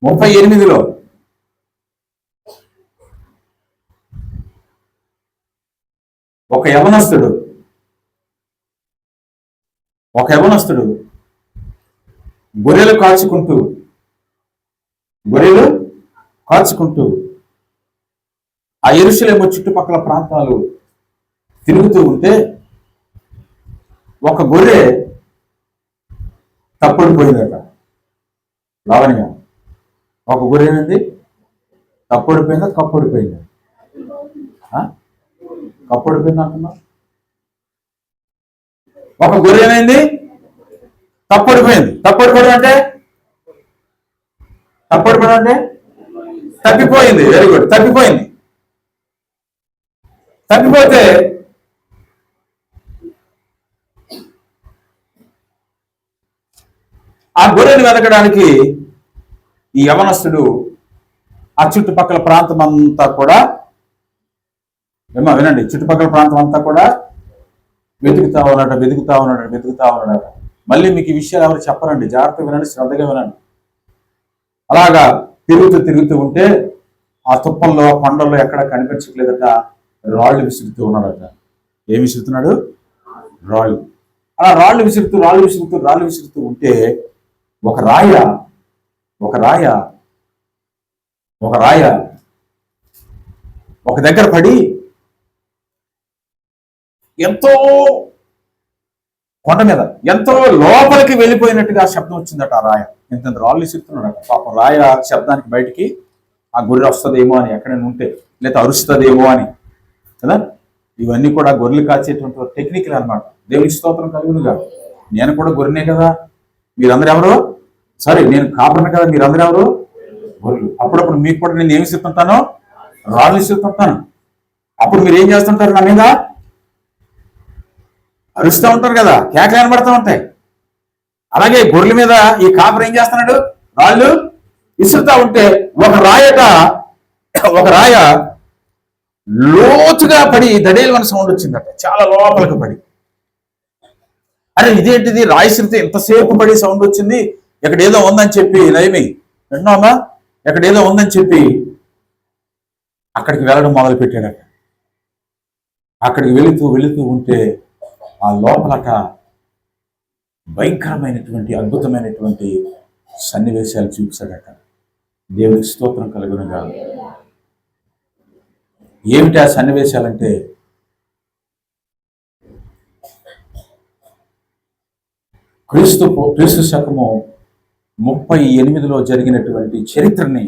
38లో ఒక యవనస్తుడు గొర్రెలు కాచుకుంటూ ఆ యెరూషలేము చుట్టుపక్కల ప్రాంతాలు తిరుగుతూ ఉంటే ఒక గొర్రె తప్పడిపోయిందట. లావణ్య, ఒక గొర్రె ఏమైంది? తప్పడిపోయిందా? కప్పడిపోయిందా? కప్పడిపోయింది అంటున్నా. ఒక గొర్రె ఏమైంది? తప్పడిపోయింది. తప్పడిపోవడం అంటే తప్పిపోయింది. Very good. తప్పిపోతే ఆ గొర్రెను వెతకడానికి ఈ యవనస్తుడు ఆ చుట్టుపక్కల ప్రాంతం అంతా కూడా, వినండి, చుట్టుపక్కల ప్రాంతం అంతా కూడా వెతుకుతా ఉన్నాడట. మళ్ళీ మీకు ఈ విషయాలు ఎవరు చెప్పరండి, జాగ్రత్తగా వినండి, శ్రద్ధగా వినండి. అలాగా తిరుగుతూ ఉంటే ఆ తుప్పల్లో, ఆ కొండల్లో ఎక్కడ కనిపించట్లేదట. రాళ్ళు విసురుతూ ఉన్నాడట. ఏం విసురుతున్నాడు? రాళ్ళు. అలా రాళ్ళు విసురుతూ ఉంటే ఒక రాయ ఒక దగ్గర పడి ఎంతో కొండ మీద ఎంతో లోపలికి వెళ్ళిపోయినట్టుగా శబ్దం వచ్చిందట. ఆ రాయ ఎంత రాళ్ళు విసురుతున్నాడట. పాపం రాయ శబ్దానికి బయటికి ఆ గొర్రె వస్తుందేమో అని, ఎక్కడైనా ఉంటే, లేదా అరుస్తుందేమో అని కదా. ఇవన్నీ కూడా గొర్రెలు కాచేటువంటి టెక్నికల్ అనమాట. దేవునికి స్తోత్రం కలుగునుగా. నేను కూడా గొర్రెనే కదా, మీరందరూ ఎవరు? సారీ, నేను కాపరనే కదా, మీరందరూ ఎవరు? గొర్రెలు. అప్పుడప్పుడు మీకు కూడా నేను ఏమి విసురుతుంటానో? రాళ్ళు విసురుతుంటాను. అప్పుడు మీరు ఏం చేస్తుంటారు? నా మీద అరుస్తూ ఉంటారు కదా, కేకలు కనబడుతూ ఉంటాయి. అలాగే గొర్రెల మీద ఈ కాపర్ ఏం చేస్తున్నాడు? రాళ్ళు విసురుతా ఉంటే ఒక రాయ లోతుగా పడి దడేలవని సౌండ్ వచ్చిందట. చాలా లోపలికి పడి, అరే ఇదేంటిది, రాయి విసిరితే ఎంతసేపు పడి సౌండ్ వచ్చింది, ఇక్కడ ఏదో ఉందని చెప్పి, నయమి విన్నామా, ఎక్కడ ఏదో ఉందని చెప్పి అక్కడికి వెళ్ళడం మొదలు పెట్టాడట. అక్కడికి వెళుతూ ఉంటే ఆ లోపలట భయంకరమైనటువంటి, అద్భుతమైనటువంటి సన్నివేశాలు చూపించాడట. దేవునికి స్తోత్రం కలుగునుగా. ఏమిటి ఆ సన్నివేశాలంటే, క్రీస్తు శకము 38లో జరిగినటువంటి చరిత్రని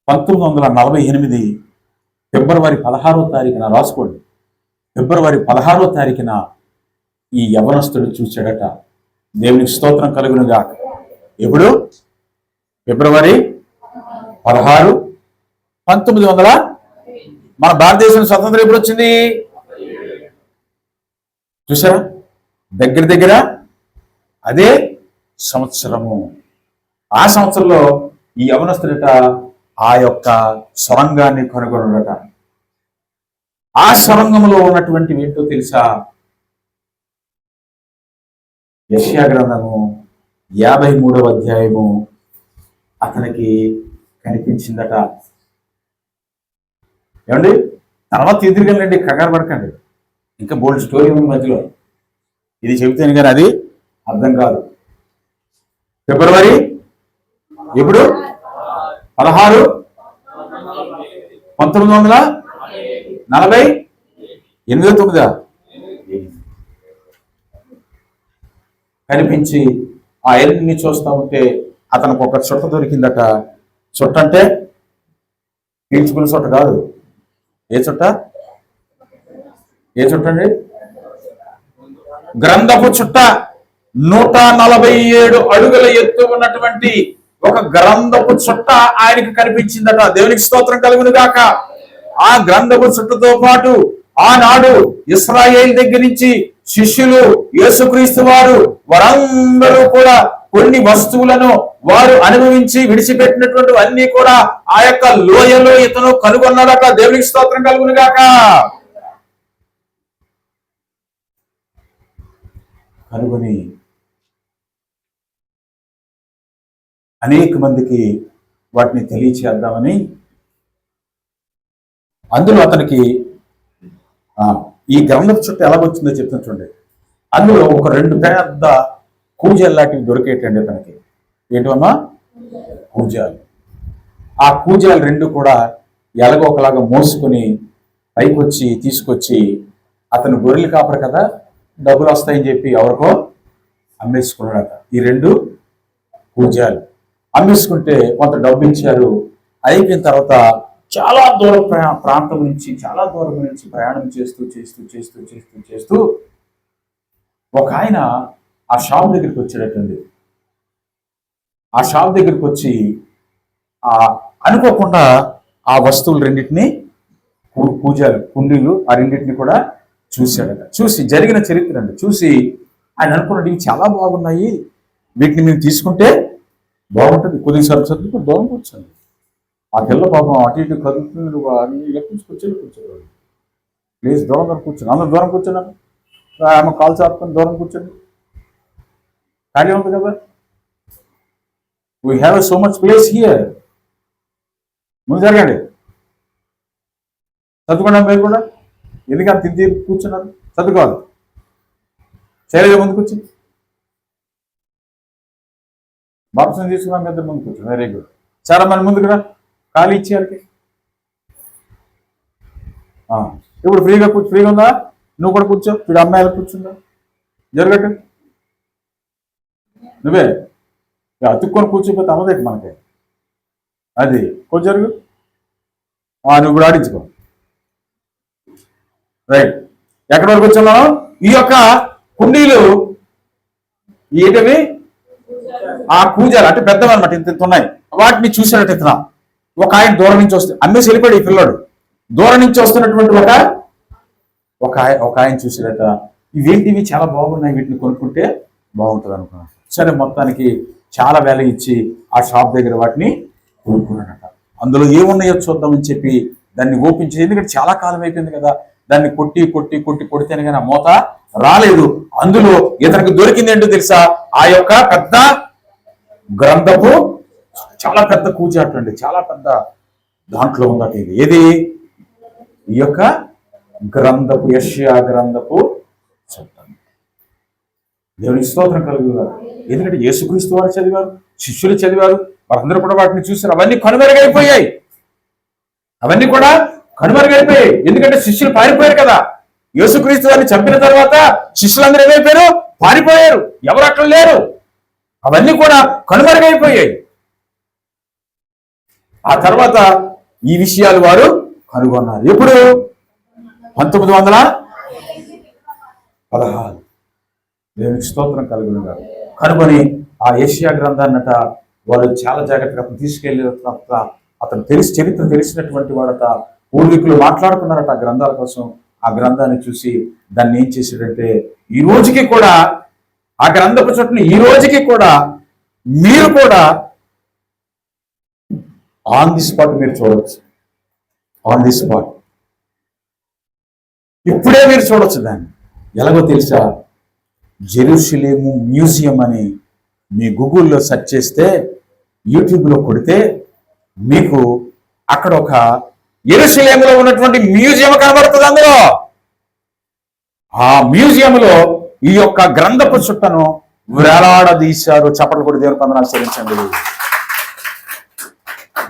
1948 ఫిబ్రవరి 16వ తారీఖున రాసుకోండి. ఫిబ్రవరి 16వ తారీఖున ఈ యవనస్తుడు చూశాడట. దేవునికి స్తోత్రం కలుగునుగా. ఎప్పుడు? ఫిబ్రవరి 16, 1900. మన భారతదేశం స్వతంత్రం ఎప్పుడు వచ్చింది చూసారా? దగ్గర దగ్గర అదే సంవత్సరము. ఆ సంవత్సరంలో ఈ యవనస్తుడట ఆ యొక్క సొరంగాన్ని కనుగొనడట. ఆ సొరంగంలో ఉన్నటువంటి ఏంటో తెలుసా? యెషయా గ్రంథము 53వ అధ్యాయము అతనికి కనిపించిందట. ఏమండి, తర్వాత ఎదురుగలండి, కంగారు పడకండి, ఇంకా బోల్డ్ స్టోరీ ఉంది మధ్యలో. ఇది చెబితేనే కానీ అది అర్థం కాదు. ఫిబ్రవరి ఎప్పుడు 16, 1948 కనిపించి ఆ ఎల్ని చూస్తూ ఉంటే అతనికి ఒక చుట్ట దొరికిందట. చుట్ట అంటే పీల్చుకునే చుట్ట కాదు. ఏ చుట్ట? ఏ చుట్ట అండి? గ్రంథపు చుట్ట. 147 అడుగుల ఎత్తు ఉన్నటువంటి ఒక గ్రంథపు చుట్ట ఆయనకి కనిపించిందట. దేవునికి స్తోత్రం కలుగును గాక. ఆ గ్రంథపు చుట్టతో పాటు ఆనాడు ఇశ్రాయేలు దగ్గర నుంచి శిష్యులు, యేసుక్రీస్తు వారందరూ కూడా కొన్ని వస్తువులను వారు అనుభవించి విడిచిపెట్టినటువంటి అన్ని కూడా ఆ యొక్క లోయలో ఇతను కనుగొన్నాడట. దేవునికి స్తోత్రం కలుగును గాక. కనుగొని అనేక మందికి వాటిని తెలియచేద్దామని అందులో అతనికి ఈ గ్రంథపు చుట్టూ ఎలాగొచ్చిందో చెప్తాను చూడండి. అందులో ఒక 2 పెద్ద కూజాలు లాంటివి దొరికేటండి అతనికి. ఏంటమ్మా? కూజాలు. ఆ కూజాలు 2 కూడా ఎలాగో ఒకలాగా మోసుకొని పైకి వచ్చి తీసుకొచ్చి అతను గొర్రెలు కాపరు కదా, డబ్బులు వస్తాయని చెప్పి ఎవరికో అమ్మేసుకున్నాడట. ఈ 2 కూజాలు అమ్మేసుకుంటే కొంత డబ్బు ఇచ్చారు. అయిపోయిన తర్వాత చాలా దూరం ప్రాంతం నుంచి, చాలా దూరం నుంచి ప్రయాణం చేస్తూ చేస్తూ చేస్తూ చేస్తూ చేస్తూ ఒక ఆయన ఆ షాప్ దగ్గరికి వచ్చేటట్టుంది. ఆ షాప్ దగ్గరికి వచ్చి అనుకోకుండా ఆ వస్తువులు 2 పూజలు కుండీలు ఆ 2 కూడా చూశాడట. చూసి జరిగిన చరిత్ర అండి చూసి ఆయన అనుకున్నాడు, ఇవి చాలా బాగున్నాయి, వీటిని మేము తీసుకుంటే బాగుంటుంది. కొద్దిగా సరుకు దూరం కూర్చోండి. ఆ పిల్ల పాపం అటు ఇటు కదులుతుంది. నువ్వు కూర్చోవాలి ప్లీజ్, దూరం కూర్చోండి. అందరూ దూరం కూర్చున్నాను. ఆమె కాల్ చాపుకొని దూరం కూర్చోండి. ఖాళీ ఉంది కదా. We have so much place here. ముందు జరగండి, చదువుకోండి. మీరు కూడా ఎందుకంటే తిరిగి కూర్చున్నారు, చదువుకోవాలి. శైలజ ముందు కూర్చొని బాప్సం తీసుకున్నాం, ఇద్దరు ముందు కూర్చొని. Very good. చాలా మంది ముందు కూడా ఖాళీ ఇచ్చేయాలి. ఇప్పుడు ఫ్రీగా ఉందా? నువ్వు కూడా కూర్చో. ఇప్పుడు అమ్మాయిలు కూర్చుందా? జరగట్టు. నువ్వే అతుక్కొని కూర్చోపోతే అమ్మదేటి మనకి. అది కొంచెం జరుగు. నువ్వు కూడా ఆడించుకో. రైట్. ఎక్కడి వరకు వచ్చాము? ఈ యొక్క కుండీలు ఏంటవి? ఆ కూజాలు అంటే పెద్దవన్నమాట, ఇంత ఉన్నాయి. వాటిని చూసాడట ఇతను. ఒక ఆయన దూరం నుంచి వస్తే అమ్మేసి వెళ్ళిపోయాడు ఈ పిల్లాడు. దూరం నుంచి వస్తున్నటువంటి ఒక ఆయన చూసాడట, ఇవేంటివి చాలా బాగున్నాయి, వీటిని కొనుక్కుంటే బాగుంటుంది అనుకున్నాను. సరే, మొత్తానికి చాలా వేల ఇచ్చి ఆ షాప్ దగ్గర వాటిని కొనుక్కున్నాడట. అందులో ఏమున్నాయో చూద్దామని చెప్పి దాన్ని ఓపెన్ చేసి, ఎందుకంటే చాలా కాలం అయిపోయింది కదా, దాన్ని కొడితేనే కానీ ఆ మూత రాలేదు. అందులో ఇతనికి దొరికింది ఏంటో తెలుసా? ఆ యొక్క పెద్ద గ్రంథపు, చాలా పెద్ద కూజాట అండి, చాలా పెద్ద దాంట్లో ఉందట. ఇది ఏది? ఈ యొక్క గ్రంథపు, యెషయా గ్రంథపు చట్టం. దేవునికి స్తోత్రం కలుగుతారు. ఎందుకంటే యేసుక్రీస్తు వారు చదివారు, శిష్యులు చదివారు, వారందరూ కూడా వాటిని చూశారు. అవన్నీ కనుమరుగైపోయాయి. ఎందుకంటే శిష్యులు పారిపోయారు కదా. యేసుక్రీస్తు వారిని చంపిన తర్వాత శిష్యులందరూ ఏమైపోయారు? పారిపోయారు. ఎవరు అక్కడ లేరు. అవన్నీ కూడా కనుమరుగైపోయాయి. ఆ తర్వాత ఈ విషయాలు వారు కనుగొన్నారు. ఎప్పుడు? 1916. దేవునికి స్తోత్రం కలుగునుగా. కనుగొని ఆ యెషయా గ్రంథాన్నట వాళ్ళు చాలా జాగ్రత్తగా అతను తీసుకెళ్ళిన తర్వాత అతను చరిత్ర తెలిసినటువంటి వాడట. పూర్వీకులు మాట్లాడుకున్నారట ఆ గ్రంథాల కోసం. ఆ గ్రంథాన్ని చూసి దాన్ని ఏం చేశాడంటే, ఈ రోజుకి కూడా ఆ గ్రంథపు చుట్టూ ఈ రోజుకి కూడా మీరు కూడా ఆన్ ది స్పాట్ మీరు చూడవచ్చు. ఆన్ ది స్పాట్ ఇప్పుడే మీరు చూడొచ్చు దాన్ని. ఎలాగో తెలుసా? జెరూసలేము మ్యూజియం అని మీ గూగుల్లో సెర్చ్ చేస్తే, యూట్యూబ్లో కొడితే మీకు అక్కడ ఒక యెరూషలేములో ఉన్నటువంటి మ్యూజియం కనబడుతుంది. అందులో ఆ మ్యూజియంలో ఈ యొక్క గ్రంథపు చుట్టను వేలాడదీశారు. చప్పట్లు కొడి దేవుని వందనాలు చెల్లించండి.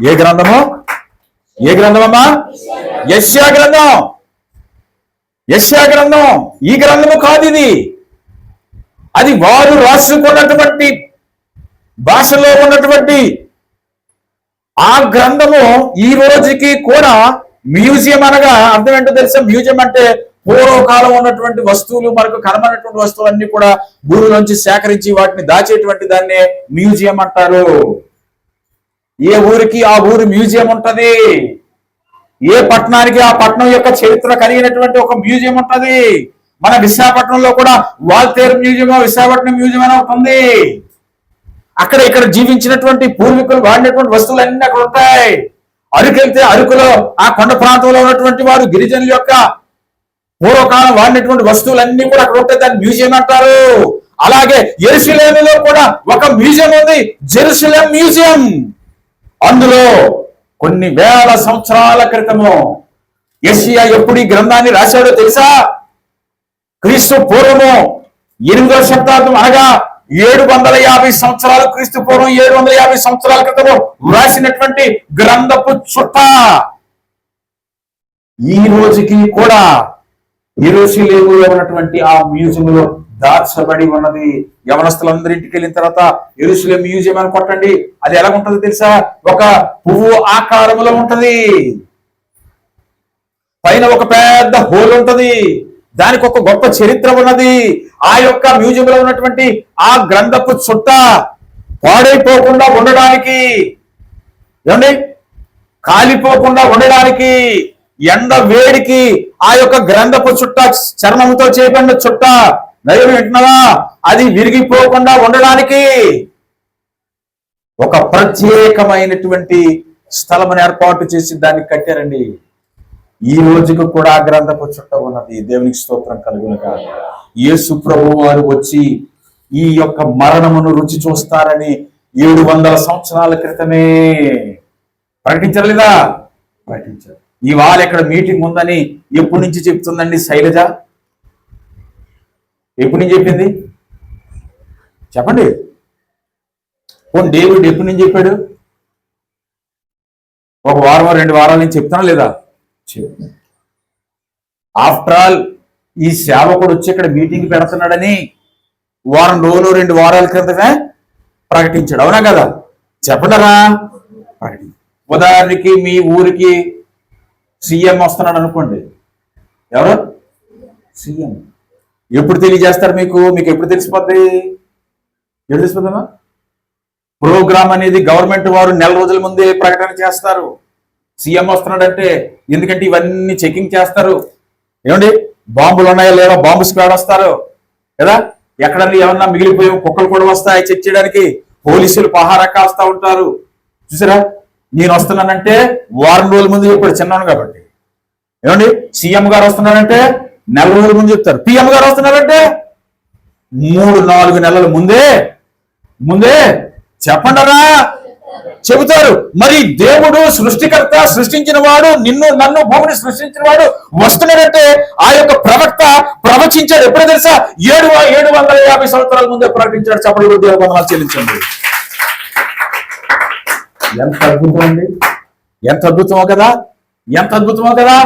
ఏ గ్రంథము? ఏ గ్రంథమమ్మా? యెషయా గ్రంథం. యెషయా గ్రంథం. ఈ గ్రంథము కాదు ఇది. అది వారు రాసుకున్నటువంటి భాషలో ఉన్నటువంటి ఆ గ్రంథము ఈ రోజుకి కూడా మ్యూజియం. అనగా అర్థం ఏంటో తెలుసా? మ్యూజియం అంటే పూర్వకాలం ఉన్నటువంటి వస్తువులు, మనకు కనబడినటువంటి వస్తువులన్నీ కూడా భూమిలోంచి సేకరించి వాటిని దాచేటువంటి దాన్నే మ్యూజియం అంటారు. ఏ ఊరికి ఆ ఊరి మ్యూజియం ఉంటది. ఏ పట్టణానికి ఆ పట్టణం యొక్క చరిత్ర కలిగినటువంటి ఒక మ్యూజియం ఉంటది. మన విశాఖపట్నంలో కూడా వాల్తేరు మ్యూజియం, విశాఖపట్నం మ్యూజియం అని ఉంటుంది. అక్కడ ఇక్కడ జీవించినటువంటి పూర్వీకులు వాడినటువంటి వస్తువులన్నీ అక్కడ ఉంటాయి. అరకు వెళ్తే అరకులో ఆ కొండ ప్రాంతంలో ఉన్నటువంటి వారు గిరిజనుల యొక్క పూర్వకాలం వాడినటువంటి వస్తువులన్నీ కూడా అక్కడ ఉంటాయి. దాన్ని మ్యూజియం అంటారు. అలాగే యెరూషలేములో కూడా ఒక మ్యూజియం ఉంది, జెరూసలేం మ్యూజియం. అందులో కొన్ని వేల సంవత్సరాల క్రితము యెషయా ఎప్పుడు ఈ గ్రంథాన్ని రాశాడో తెలుసా? క్రీస్తు పూర్వము 8వ శతాబ్దం, అనగా 750 సంవత్సరాలు, క్రీస్తు పూర్వం 750 సంవత్సరాల క్రితము రాసినటువంటి గ్రంథపు చుట్ట ఈ రోజుకి కూడా యెరూషలేములో ఉన్నటువంటి ఆ మ్యూజియంలో దాచబడి ఉన్నది. యవనస్తులందరింటికి వెళ్ళిన తర్వాత యెరూషలేం మ్యూజియం అని కొట్టండి. అది ఎలా ఉంటుందో తెలుసా? ఒక పువ్వు ఆకారంలో ఉంటది. పైన ఒక పెద్ద హోల్ ఉంటది. దానికి ఒక గొప్ప చరిత్ర ఉన్నది. ఆ యొక్క మ్యూజియంలో ఉన్నటువంటి ఆ గ్రంథపు చుట్ట పాడైపోకుండా ఉండడానికి, ఏమండి, కాలిపోకుండా ఉండడానికి, ఎండ వేడికి ఆ యొక్క గ్రంథపు చుట్ట, చర్మంతో చేయబడిన చుట్ట, నయం వింటున్నావా, అది విరిగిపోకుండా ఉండడానికి ఒక ప్రత్యేకమైనటువంటి స్థలమును ఏర్పాటు చేసి దాన్ని కట్టారండి. ఈ రోజుకు కూడా ఆ గ్రంథపు చుట్ట ఉన్నది. దేవునికి స్తోత్రం కలుగును గాక. యేసు ప్రభువు వారు వచ్చి ఈ యొక్క మరణమును రుచి చూస్తారని 700 సంవత్సరాల క్రితమే ప్రకటించారు లేదా? ప్రకటించారు. ఇవాళ ఇక్కడ మీటింగ్ ఉందని ఎప్పటి నుంచి చెప్తుందండి శైలజ? ఎప్పటి నుంచి చెప్పింది చెప్పండి. డేవిడ్ ఎప్పటి నుంచి చెప్పాడు? ఒక వారం 2 వారాల నుంచి చెప్తానా లేదా? ఆఫ్టర్ ఆల్ ఈ సేవకుడు వచ్చి ఇక్కడ మీటింగ్ పెడుతున్నాడని వారం రోజులు 2 వారాల క్రితమే ప్రకటించాడు. అవునా కదా? చెప్పడరా? ప్రకటించాడు. ఉదాహరణకి మీ ఊరికి సీఎం వస్తున్నాడు అనుకోండి. ఎవరు? సీఎం. ఎప్పుడు తెలియజేస్తారు మీకు? మీకు ఎప్పుడు తెలిసిపోద్ది? ఎప్పుడు తెలిసిపోద్దమ్మా? ప్రోగ్రామ్ అనేది గవర్నమెంట్ వారు 1 రోజుల ముందే ప్రకటన చేస్తారు. సీఎం వస్తున్నాడంటే, ఎందుకంటే ఇవన్నీ చెకింగ్ చేస్తారు. ఏమండి, బాంబులు ఉన్నాయా లేవా, బాంబు స్క్వాడ్ వస్తారు కదా. ఎక్కడన్నా ఏమన్నా మిగిలిపోయి కుక్కలు కూడా వస్తాయి చెక్ చేయడానికి. పోలీసులు పహారా కాస్తా ఉంటారు. చూసారా? నేను వస్తున్నానంటే వారం రోజుల ముందు చెప్పాడు, చిన్నాను కాబట్టి. ఏమండి, సీఎం గారు వస్తున్నారంటే 1 రోజుల ముందు చెప్తారు. పిఎం గారు వస్తున్నారంటే 3-4 నెలల ముందే చెప్పండరా చెబుతారు. మరి దేవుడు సృష్టికర్త, సృష్టించిన వాడు, నిన్ను నన్ను భూమిని సృష్టించిన వాడు వస్తున్నాడంటే ఆ యొక్క ప్రవక్త ప్రవచించాడు. ఎప్పుడో తెలుసా? 750 సంవత్సరాల ముందే ప్రకటించాడు. చెప్పలు దేవబంధనాలు చెల్లించండి. ఎంత అద్భుతం అండి! ఎంత అద్భుతమో కదా! ఎంత అద్భుతమో కదా!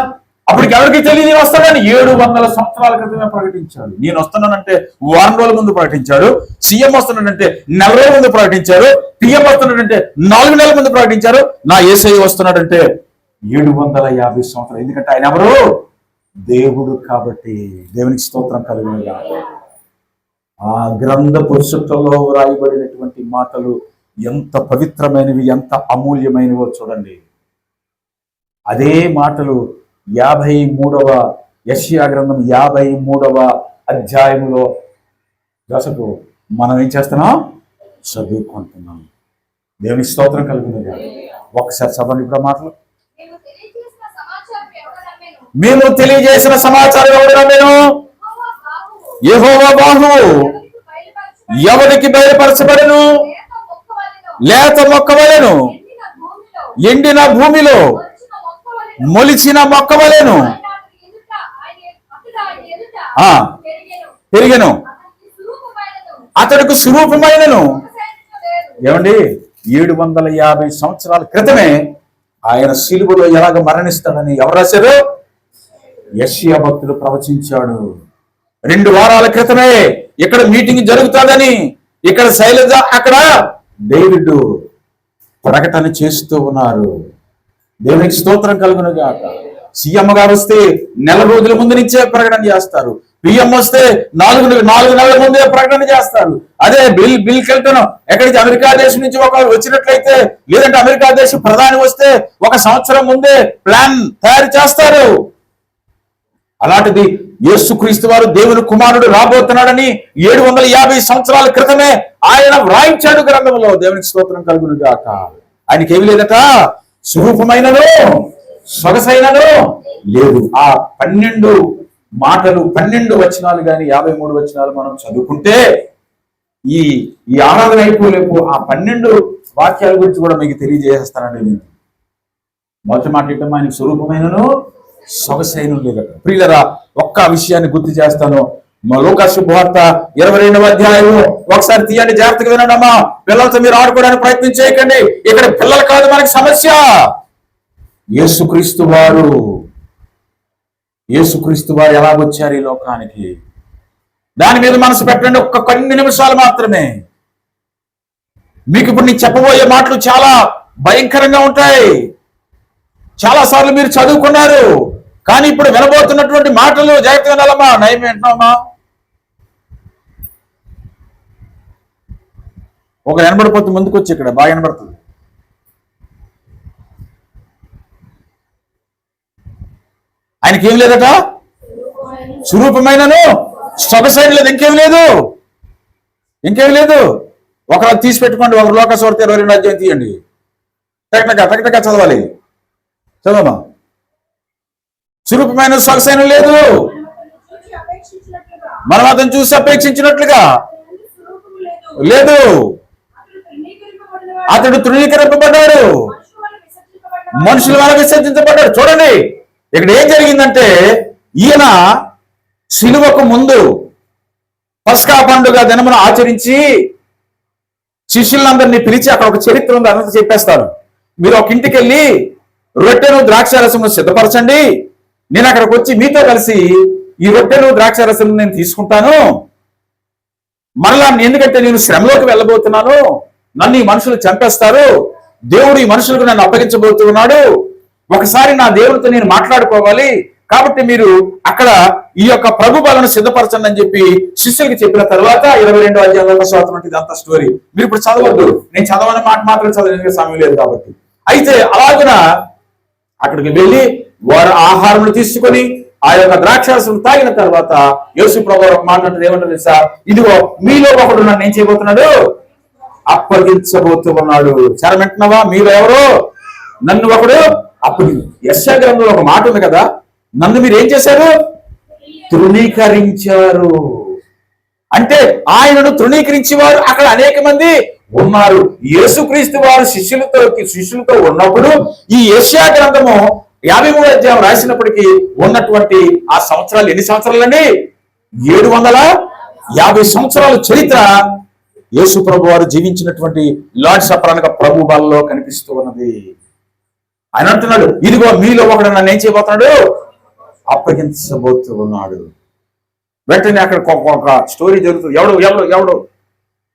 అప్పటికి ఎవరికి తెలియదు వస్తాడని 700 సంవత్సరాల క్రితమే ప్రకటించాడు. నేను వస్తున్నానంటే వారం రోజుల ముందు ప్రకటించాడు. సీఎం వస్తున్నాడంటే 1 రోజుల ముందు ప్రకటించారు. పిఎం వస్తున్నాడంటే 4 నెలల ముందు ప్రకటించారు. నా యేసయ్య వస్తున్నాడంటే 750 సంవత్సరాలు. ఎందుకంటే ఆయన ఎవరు? దేవుడు కాబట్టి. దేవునికి స్తోత్రం కలుగునుగా. ఆ గ్రంథ పురుషత్వంలో రాయబడినటువంటి మాటలు ఎంత పవిత్రమైనవి, ఎంత అమూల్యమైనవో చూడండి. అదే మాటలు 53వ యెషయా గ్రంథం 53వ అధ్యాయంలో జోసెఫ్ మనం ఏం చేస్తున్నాం? చదువుకుంటున్నాం. దేవుని స్తోత్రం కలుగుతుంది. ఒకసారి చదవండి ఇప్పుడు మాటలు. మేము తెలియజేసిన సమాచారం ఎవరు నమ్మెను? యెహోవా బాహువు ఎవరికి బయలుపరచబడెను? లేత మొక్క వలెను, ఎండిన భూమిలో మొలిచిన మొక్క వలెను పెరిగెను, అతడికి స్వరూపమైనను. ఏమండి, 750 సంవత్సరాల క్రితమే ఆయన శిలువలో ఎలాగ మరణిస్తాడని ఎవరు రాశారు? యెషయా భక్తుడు ప్రవచించాడు. 2 వారాల క్రితమే ఇక్కడ మీటింగ్ జరుగుతాదని ఇక్కడ శైలజ, అక్కడ డేవిడ్ ప్రకటన చేస్తూ ఉన్నారు. దేవునికి స్తోత్రం కలుగును గాక. సీఎం గారు వస్తే నెల రోజుల ముందు నుంచే ప్రకటన చేస్తారు. పిఎం వస్తే 4 నెలల ముందే ప్రకటన చేస్తారు. అదే బిల్ క్లింటన్ ఎక్కడికి అమెరికా దేశం నుంచి ఒక వచ్చినట్లయితే, లేదంటే అమెరికా దేశం ప్రధాని వస్తే 1 సంవత్సరం ముందే ప్లాన్ తయారు చేస్తారు. అలాంటిది యేసుక్రీస్తు వారు దేవుని కుమారుడు రాబోతున్నాడని 750 సంవత్సరాల క్రితమే ఆయన వ్రాయించాడు గ్రంథంలో. దేవునికి స్తోత్రం కలుగును గాక. ఆయనకి ఏమి లేదట, స్వరూపమైనను సొగసైనను లేదు. ఆ 12 మాటలు, 12 వచనాలు కానీ 53 వచనాలు మనం చదువుకుంటే ఈ ఆరాధన అయిపోలేపు ఆ 12 వాక్యాల గురించి కూడా మీకు తెలియజేస్తానండి నేను. మొదటి మాట ఏంటమ్మా? ఆయనకి స్వరూపమైనను సొగసైన లేదట. ప్రియులరా, ఒక్క విషయాన్ని గుర్తు చేస్తాను. మా లూకాసు శుభవార్త 22వ అధ్యాయం ఒకసారి తీయండి, జాగ్రత్తగా వినండమ్మా. పిల్లలతో మీరు ఆడుకోవడానికి ప్రయత్నం చేయకండి. ఇక్కడ పిల్లలు కాదు మనకి సమస్య. యేసుక్రీస్తు వారు ఎలాగొచ్చారు ఈ లోకానికి, దాని మీద మనసు పెట్టండి. ఒక్క కొన్ని నిమిషాలు మాత్రమే. మీకు ఇప్పుడు నేను చెప్పబోయే మాటలు చాలా భయంకరంగా ఉంటాయి. చాలా సార్లు మీరు చదువుకున్నారు, కానీ ఇప్పుడు వినబోతున్నటువంటి మాటలు జాగ్రత్తగా వినాలమ్మా. నయం వింటున్నామా? ఒక వినబడిపోతే ముందుకు వచ్చి ఇక్కడ బాగా వినబడుతుంది. ఆయనకి ఏం లేదట, స్వరూపమైనను సొగసైన లేదు. ఇంకేం లేదు. ఒకరు తీసి పెట్టుకోండి. ఒకరు లోకాసు వార్త 22వ అధ్యాయం తీయండి. టక్టగా చదవాలి. చదవమా. స్వరూపమైన సొగసైన లేదు. మనం అతను చూసి అపేక్షించినట్లుగా లేదు. అతడు తృణీకరింపబడ్డాడు, మనుషుల వల్ల విసర్జించబడ్డాడు. చూడండి ఇక్కడ ఏం జరిగిందంటే, ఈయన శిలువకు ముందు పస్కా పండుగ దినమును ఆచరించి శిష్యులందరినీ పిలిచి అక్కడ ఒక చరిత్ర ఉంది, అదంతా చెప్పేస్తారు. మీరు ఒక ఇంటికి వెళ్ళి రొట్టెను ద్రాక్షారసమును సిద్ధపరచండి, నేను అక్కడికి వచ్చి మీతో కలిసి ఈ రొట్టెను ద్రాక్షారసము నేను తీసుకుంటాను. మరలా ఎందుకంటే నేను శ్రమలోకి వెళ్ళబోతున్నాను, నన్ను ఈ మనుషులు చంపేస్తారు, దేవుడు ఈ మనుషులకు నన్ను అప్పగించబోతున్నాడు, ఒకసారి నా దేవుడితో నేను మాట్లాడుకోవాలి, కాబట్టి మీరు అక్కడ ఈ యొక్క ప్రభు బలను సిద్ధపరచండి అని చెప్పి శిష్యులకి చెప్పిన తర్వాత 22వ అధ్యాయం ఇదంతా స్టోరీ. మీరు ఇప్పుడు చదవద్దు, నేను చదవని మాట మాత్రం చదవడానికి సమయం లేదు కాబట్టి. అయితే అలాగున అక్కడికి వెళ్ళి వారు ఆహారం తీసుకొని ఆ యొక్క ద్రాక్షారసం తాగిన తర్వాత యేసు ప్రభువు మాట్లాడుతుంది. ఏమంటారు తెలుసా? ఇదిగో మీలో ఒకడు నన్ను ఏం చేయబోతున్నాడు? అప్పగించబోతున్నాడు. చరమంటున్నావా? మీరు ఎవరు? నన్ను ఒకడు యెషయా గ్రంథంలో ఒక మాట ఉంది కదా, నన్ను మీరు ఏం చేశారు? తృణీకరించారు. అంటే ఆయనను తృణీకరించేవారు అక్కడ అనేక మంది ఉన్నారు. యేసుక్రీస్తు వారు శిష్యులతో ఉన్నప్పుడు ఈ యెషయా గ్రంథము 53వ అధ్యాయం రాసినప్పటికీ ఉన్నటువంటి ఆ సంవత్సరాలు ఎన్ని సంవత్సరాలండి? 750 సంవత్సరాల చరిత్ర యేసు ప్రభు వారు జీవించినటువంటి లార్డ్ సప్పర్ అనగా ప్రభు బలలో కనిపిస్తూ ఉన్నది. ఆయన అంటున్నాడు, ఇదిగో మీలో ఒకడు నన్ను ఏం చేయబోతున్నాడు? అప్పగించబోతూ ఉన్నాడు. వెంటనే అక్కడ ఒక స్టోరీ జరుగుతుంది. ఎవడు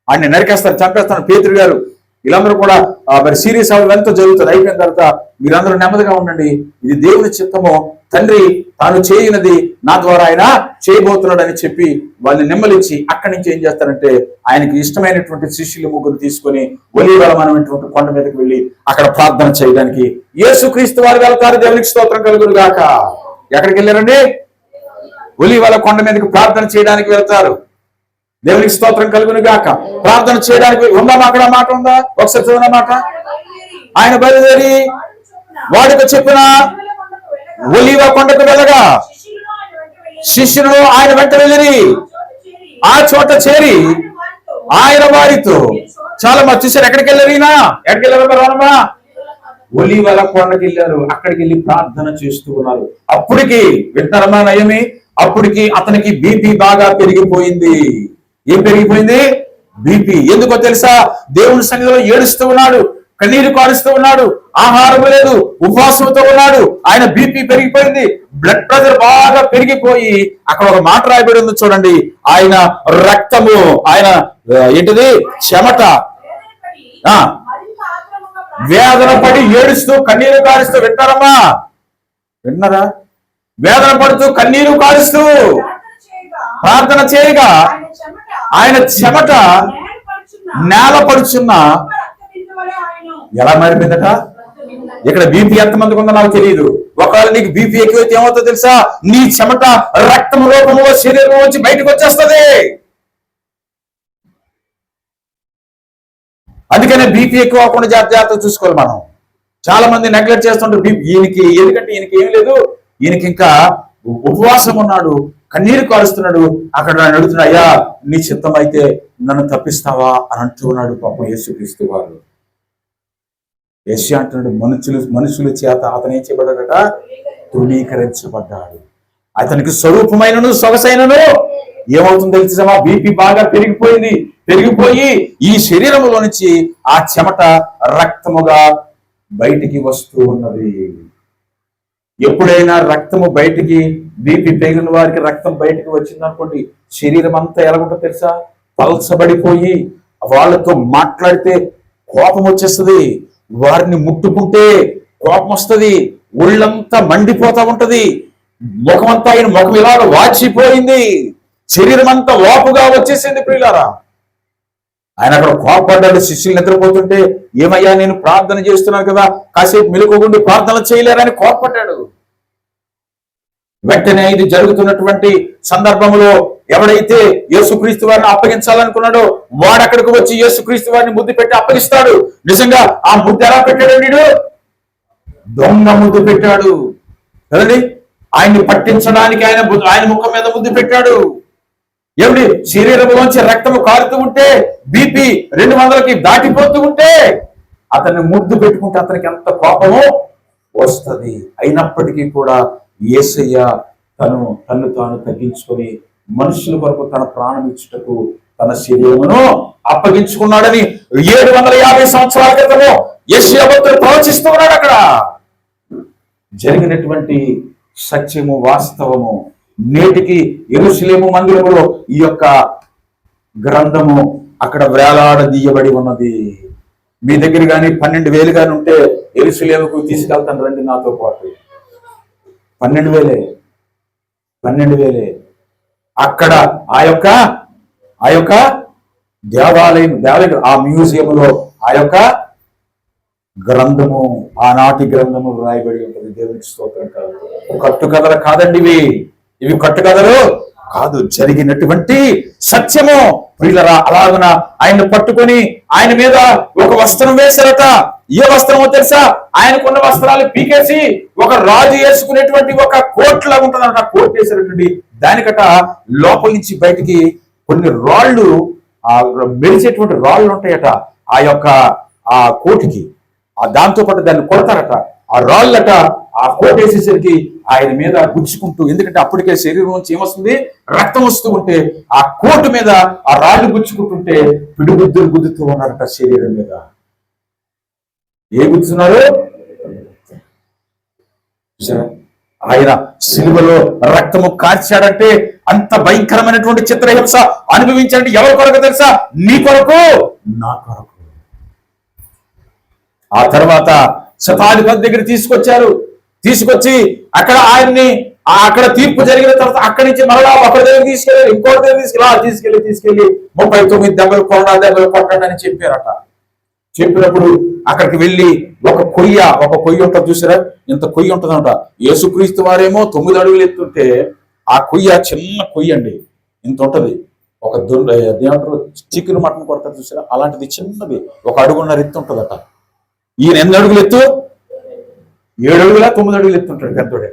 ఆయన నరికేస్తాను, చంపేస్తాను. పేతురు గారు వీళ్ళందరూ కూడా మరి సీరియస్ అవ్వడంతో జరుగుతుంది. అయిపోయిన తర్వాత మీరందరూ నెమ్మదిగా ఉండండి, ఇది దేవుని చిత్తము, తండ్రి తాను చేయనది నా ద్వారా ఆయన చేయబోతున్నాడు అని చెప్పి వాళ్ళని నెమ్మలించి అక్కడి నుంచి ఏం చేస్తారంటే ఆయనకి ఇష్టమైనటువంటి శిష్యులు ముగ్గురు తీసుకొని ఒలీవలమైనటువంటి కొండ మీదకి వెళ్ళి అక్కడ ప్రార్థన చేయడానికి యేసుక్రీస్తు వారు వెళ్తారు. దేవునికి స్తోత్రం కలుగును గాక. ఎక్కడికి వెళ్ళారండి? ఒలీవల కొండ మీదకి ప్రార్థన చేయడానికి వెళ్తారు. దేవునికి స్తోత్రం కలుగును గాక. ప్రార్థన చేయడానికి ఉందా? అక్కడ మాట ఉందా? ఒకసారి చదివిన మాట. ఆయన బయలుదేరి వాడికి చెప్పిన ఒలీవ కొండకు వెళ్ళగా శిష్యులు ఆయన వెంట వెళ్ళి ఆ చోట చేరి ఆయన వారితో చాలా మంది చూశారు. ఎక్కడికి వెళ్ళారు? ఎక్కడికి వెళ్ళారు? ఒలీవల కొండకి వెళ్ళారు. అక్కడికి వెళ్ళి ప్రార్థన చేస్తూ ఉన్నారు. అప్పటికి వింటారమ్మా నయమి, అప్పటికి అతనికి బీపీ బాగా పెరిగిపోయింది. ఏం పెరిగిపోయింది? బీపీ. ఎందుకో తెలుసా? దేవుని సన్నిధిలో ఏడుస్తూ ఉన్నాడు, కన్నీరు కారుస్తూ ఉన్నాడు, ఆహారం లేదు, ఉపవాసంతో ఉన్నాడు. ఆయన బీపీ పెరిగిపోయింది, బ్లడ్ ప్రెషర్ బాగా పెరిగిపోయి అక్కడ ఒక మాట రాయబడి ఉంది చూడండి. ఆయన రక్తము, ఆయన ఏంటిది? చెమట, వేదన పడి ఏడుస్తూ కన్నీరు కారుస్తూ, వింటారమ్మా? విన్నారా? వేదన పడుతూ కన్నీరు కారుస్తూ ప్రార్థన చేయగా ఆయన చెమట నేల పడుచున్న ఎలా మారిపోయిందట? ఇక్కడ బీపీ ఎంతమందికి ఉందో నాకు తెలియదు. ఒకవేళ నీకు బీపీ ఎక్కువైతే ఏమవుతుందో తెలుసా? నీ చెమట రక్తం రూపంలో శరీరం వచ్చి బయటకు వచ్చేస్తుంది. అందుకనే బీపీ ఎక్కువ అవ్వకుండా జాగ్రత్తగా చూసుకోవాలి మనం. చాలా మంది నెగ్లెక్ట్ చేస్తుంటారు బీపీ. ఈయనకి ఎందుకంటే ఈయనకి ఏం లేదు, ఈయనకి ఇంకా ఉపవాసం ఉన్నాడు, కన్నీరు కారుస్తున్నాడు. అక్కడ నన్ను అడుగుతున్నా, అయ్యా నీ చిత్తం అయితే నన్ను తప్పిస్తావా అని అంటూ ఉన్నాడు పాపం యేసుక్రీస్తు వారు. యెషయా అంటున్నాడు, మనుషుల చేత అతను ఏం చేయబడ్డాడట? తృణీకరించబడ్డాడు. అతనికి స్వరూపమైనను సొగసైనను ఏమవుతుందో తెలుసా? బీపీ బాగా పెరిగిపోయి ఈ శరీరంలో నుంచి ఆ చెమట రక్తముగా బయటికి వస్తూ ఉన్నది. ఎప్పుడైనా రక్తము బయటికి, బీపీ పెరిగిన వారికి రక్తం బయటికి వచ్చిందనుకోండి, శరీరం అంతా ఎలాగుంటుందో తెలుసా? పల్చబడిపోయి వాళ్ళతో మాట్లాడితే కోపం వచ్చేస్తుంది, వారిని ముట్టుకుంటే కోపం వస్తుంది, ఒళ్ళంతా మండిపోతా ఉంటది, ముఖమంతా ఆయన ముఖం ఇలాగ వాచిపోయింది, శరీరం అంతా వాపుగా వచ్చేసింది. ప్రియులారా, ఆయన అక్కడ కోపడ్డాడు. శిష్యులు నిద్రపోతుంటే, ఏమయ్యా నేను ప్రార్థన చేస్తున్నాను కదా, కాసేపు మెలుగుండి ప్రార్థన చేయలేరని కోపడ్డాడు. వెంటనే ఇది జరుగుతున్నటువంటి సందర్భంలో ఎవడైతే యేసుక్రీస్తు వారిని అప్పగించాలనుకున్నాడో వాడు అక్కడికి వచ్చి యేసుక్రీస్తు వారిని ముద్దు పెట్టి అప్పగిస్తాడు. నిజంగా ఆ ముద్దు ఎలా పెట్టాడు? వీడు దొంగ ముద్దు పెట్టాడు కదండి. ఆయన్ని పట్టించడానికి ఆయన ముఖం మీద ముద్దు పెట్టాడు. ఏమిటి? శరీరంలోంచి రక్తము కారుతూ ఉంటే, బీపీ 200కి దాటిపోతూ ఉంటే అతన్ని ముద్దు పెట్టుకుంటే అతనికి ఎంత కోపమో వస్తుంది. అయినప్పటికీ కూడా యేసయ్య తను తాను తగ్గించుకొని మనుషుల కొరకు తన ప్రాణం ఇచ్చుటకు తన శరీరమును అప్పగించుకున్నాడని 750 సంవత్సరాల క్రితము యెషయా భక్తుడు ప్రవచిస్తూ ఉన్నాడు. అక్కడ జరిగినటువంటి సత్యము, వాస్తవము. నేటికి యెరూషలేము మందిరములో ఈ యొక్క గ్రంథము అక్కడ వేలాడదీయబడి ఉన్నది. మీ దగ్గర కానీ 12,000 కానీ ఉంటే యెరూషలేముకు తీసుకెళ్తాను రండి నాతో పాటు. 12,000 అక్కడ ఆ యొక్క దేవాలయం, ఆ మ్యూజియంలో ఆ యొక్క గ్రంథము, ఆనాటి గ్రంథము రాయబడి ఉంటుంది. దేవునికి స్తోత్రం. కాదు కట్టుకథలు కాదండి ఇవి కట్టుకథలు కాదు, జరిగినటువంటి సత్యము. ప్రియులరా, అలాగున ఆయన పట్టుకొని ఆయన మీద ఒక వస్త్రం వేశారట. ఏ వస్త్రమో తెలుసా? ఆయనకున్న వస్త్రాలు పీకేసి ఒక రాజు వేసుకునేటువంటి ఒక కోట్ లాగా ఉంటుందన్నమాట. కోట్ వేసినటువంటి దానికట లోపల నుంచి బయటికి కొన్ని రాళ్ళు, మెరిచేటువంటి రాళ్ళు ఉంటాయట ఆ కోటికి. దాంతో పాటు దాన్ని కొడతారట. ఆ రాళ్ళట ఆ కోట్ వేసేసరికి ఆయన మీద గుచ్చుకుంటూ, ఎందుకంటే అప్పటికే శరీరం నుంచి ఏమొస్తుంది? రక్తం వస్తూ ఉంటే ఆ కోటు మీద ఆ రాళ్ళు గుచ్చుకుంటుంటే పిడిగుద్దులు గుద్దుతూ ఉన్నారట శరీరం మీద. ఏ గుర్తున్నారు? ఆయన సిలువలో రక్తము కార్చాడంటే అంత భయంకరమైనటువంటి చిత్రహింస అనుభవించాడంటే ఎవరి కొరకు తెలుసా? నీ కొరకు, నా కొరకు. ఆ తర్వాత శతాధిపతి దగ్గర తీసుకొచ్చి అక్కడ ఆయన్ని అక్కడ తీర్పు జరిగిన తర్వాత అక్కడి నుంచి మరలా ఒకరి దగ్గర తీసుకెళ్ళి ఇంకోటి దగ్గర తీసుకెళ్ళి 39 దెబ్బలు కొరడా దెబ్బలు కొట్టండి అని చెప్పారట. చెప్పినప్పుడు అక్కడికి వెళ్ళి ఒక కొయ్య ఉంటుంది చూసారా, ఇంత కొయ్య ఉంటుందంట. యేసుక్రీస్తు వారేమో 9 అడుగులు ఎత్తుంటే ఆ కొయ్య చిన్న కొయ్య అండి, ఇంత ఉంటది. ఒక ఏమంటారు చికెన్ మటన్ కొడతారు చూసారా, అలాంటిది చిన్నది 1 అడుగున్నర ఎత్తు ఉంటుందట. ఈయన 8 అడుగులు ఎత్తు, 7 అడుగులా 9 అడుగులు ఎత్తుంటాడు పెద్దోడే.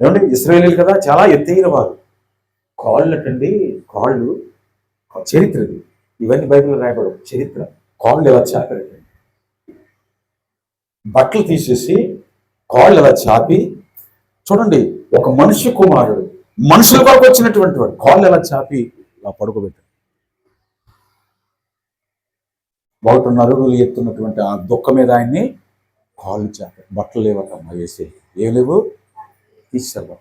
ఏమంటే ఇశ్రాయేలీలు కదా, చాలా ఎత్తైన వారు. కాళ్ళు చరిత్రది, ఇవన్నీ బైబిల్లో రాయబడు చరిత్ర. కాళ్ళు ఎలా చాపారండి, బట్టలు తీసేసి కాళ్ళు ఎలా చాపి చూడండి. ఒక మనుష్య కుమారుడు, మనుషుల కొరకు వచ్చినటువంటి వాడు కాళ్ళు ఎలా చాపి ఇలా పడుకోబెట్టాడు. 1.5 అడుగులు ఎత్తున్నటువంటి ఆ దుఃఖ మీద ఆయన్ని కాళ్ళు చాపారు. బట్టలు లేవటమ్మా వేసే, ఏం లేవు, తీశారు.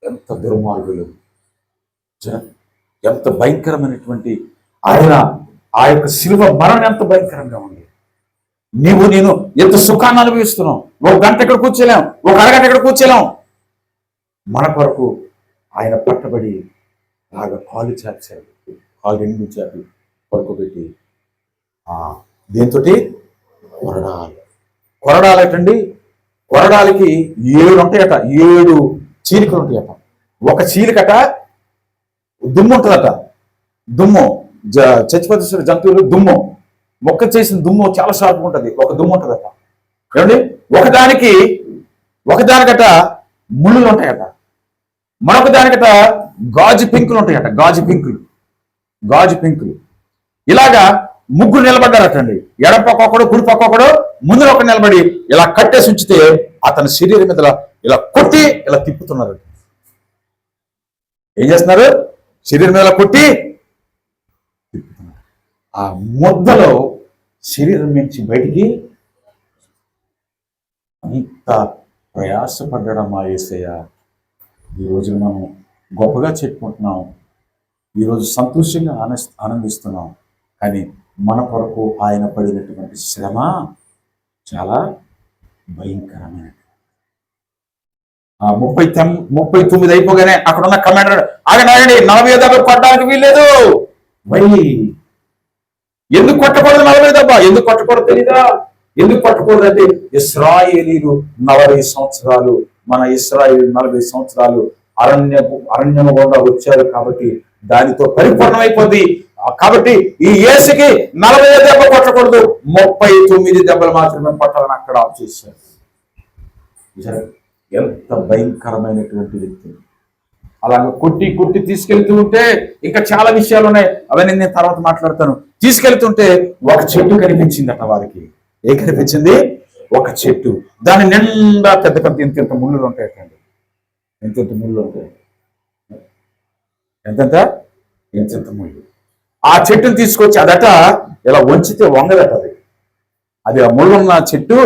ఎంత దుర్మార్గులు, ఎంత భయంకరమైనటువంటి ఆయన ఆ యొక్క శిలువ మరణం ఎంత భయంకరంగా ఉంది. నేను ఎంత సుఖాన్ని అనుభవిస్తున్నాం. 1 గంట ఇక్కడ కూర్చోలేం, 1 అరగంట ఇక్కడ కూర్చోలేం. మన కొరకు ఆయన పట్టబడి బాగా కాళ్ళు చాపారు, కాళ్ళు 2 చాపి పడుకోబెట్టి దేంతో కొరడాలటండి. కొరడాలకి 7 ఉంటాయట, 7 చీలికలు ఉంటాయట. ఒక చీలికట దుమ్ము ఉంటుందట. దుమ్ము చచ్చిపోతున్న జంతువులు దుమ్ము, మొక్క చేసిన దుమ్ము చాలా షార్ప్ ఉంటుంది. ఒక దుమ్ము ఉంటుందట. ఏమండి, ఒకదానికట ముళ్ళులు ఉంటాయట, మరొక దానికట గాజు పెంకులు ఉంటాయట. గాజు పెంకులు ఇలాగా 3 నిలబడ్డారటండి. ఎడం పక్క ఒకడు, కుడి పక్క ఒకడు, ముందులో ఒక నిలబడి ఇలా కట్టేసి ఉంచితే అతని శరీరం మీద ఇలా కొట్టి ఇలా తిప్పుతున్నారు. ఏం చేస్తున్నారు? శరీరం మీద కొట్టి తిప్పుతున్నారు. ఆ ముద్దలో శరీరం నుంచి బయటికి అంత ప్రయాసపడ్డమా యేసయ్య. ఈ రోజు మనం గొప్పగా చెప్పుకుంటున్నాం, ఈరోజు సంతోషంగా ఆనందిస్తున్నాం. కానీ మన కొరకు ఆయన పడినటువంటి శ్రమ చాలా భయంకరమైనది. 39 అయిపోగానే అక్కడ ఉన్న కమాండర్ ఆగండి, 40 దెబ్బలు కొట్టడానికి వీల్లేదు. ఎందుకు కొట్టకూడదు 40 దెబ్బ? ఎందుకు కొట్టకూడదు తెలీదా? ఎందుకు కొట్టకూడదు అంటే ఇశ్రాయేలీలు 40 సంవత్సరాలు, మన ఇశ్రాయేలు 40 సంవత్సరాలు అరణ్యము గుండా వచ్చారు కాబట్టి దానితో పరిపూర్ణమైపోద్ది. కాబట్టి ఈ యేసుకి 40 దెబ్బ కొట్టకూడదు, 39 దెబ్బలు మాత్రమే కొట్టాలని అక్కడ ఆఫ్ చేశారు. ఎంత భయంకరమైనటువంటి వ్యక్తి. అలాగే కొట్టి తీసుకెళ్తూ ఉంటే ఇంకా చాలా విషయాలు ఉన్నాయి, అవన్నీ నేను తర్వాత మాట్లాడతాను. తీసుకెళ్తుంటే ఒక చెట్టు కనిపించిందట వారికి. ఏం కనిపించింది? ఒక చెట్టు. దాని నిండా పెద్ద ఇంత ముళ్ళులు ఉంటాయటండి. ఎంతెంత ముళ్ళు ఉంటాయి, ఎంతెంత ముళ్ళు. ఆ చెట్టును తీసుకొచ్చి అదట ఇలా వంచితే వంగదట. అది ఆ ముళ్ళున్న చెట్టు,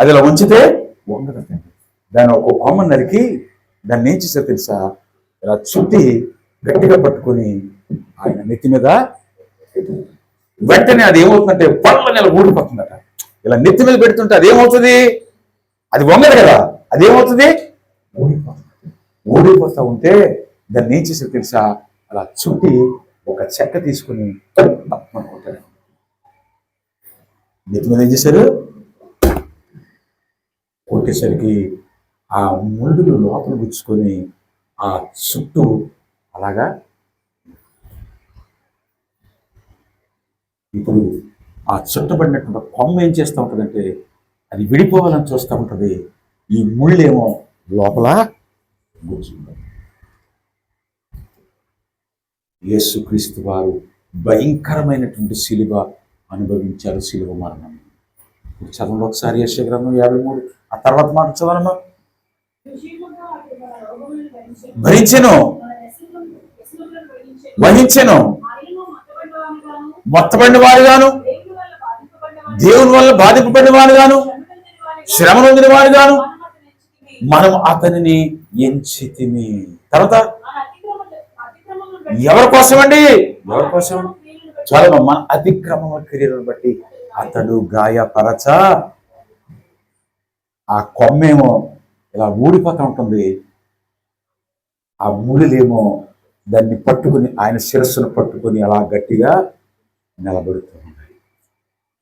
అది ఇలా వంచితే వంగదట. దాని ఒక కొమ్మ నరికి దాన్ని ఏం చేశారు తెలుసా? ఇలా చుట్టి గట్టిగా పట్టుకొని ఆయన నెత్తి మీద వెంటనే అది ఏమవుతుందంటే పళ్ళని ఇలా ఊడిపోతుందట. ఇలా నెత్తి మీద పెడుతుంటే అదేమవుతుంది? అది వంగదు కదా, అదేమవుతుంది? ఊడిపోతా ఉంటే దాన్ని ఏం చేశారు తెలుసా? అలా చుట్టి ఒక చెక్క తీసుకుని అనుకుంటాడు. నెత్తి మీద ఏం చేశారు? కొట్టేసరికి ఆ ముళ్ళులు లోపల గుచ్చుకొని ఆ చుట్టూ అలాగా. ఇప్పుడు ఆ చుట్టబడినటువంటి కొమ్మ ఏం చేస్తూ ఉంటుందంటే అది విడిపోవాలని చూస్తూ ఉంటుంది. ఈ ముళ్ళేమో లోపల గుచ్చుకుంటుంది. యేసుక్రీస్తు వారు భయంకరమైనటువంటి శిలువ అనుభవించారు, శిలువ మరణం. చదవండి ఒకసారి యెషయా గ్రంథం 53, ఆ తర్వాత మాట చదవనమ్మా. భరించెను, వహించెను, మొత్తబడిన వారుగాను, దేవుని వల్ల బాధింపబడిన వారుగాను, శ్రమ నొందిన వారుగాను మనం అతనిని ఎంచితిమి. తర్వాత ఎవరి కోసమండి? ఎవరి కోసం? చాలా మన అతిక్రమణ క్రియలను బట్టి అతడు గాయపరచబడెను. ఆ కొమ్మేమో ఇలా ఊడిపోతూ ఉంటుంది, ఆ ముళ్ళేమో దాన్ని పట్టుకుని ఆయన శిరస్సును పట్టుకుని అలా గట్టిగా నిలబడుతూ ఉన్నాయి.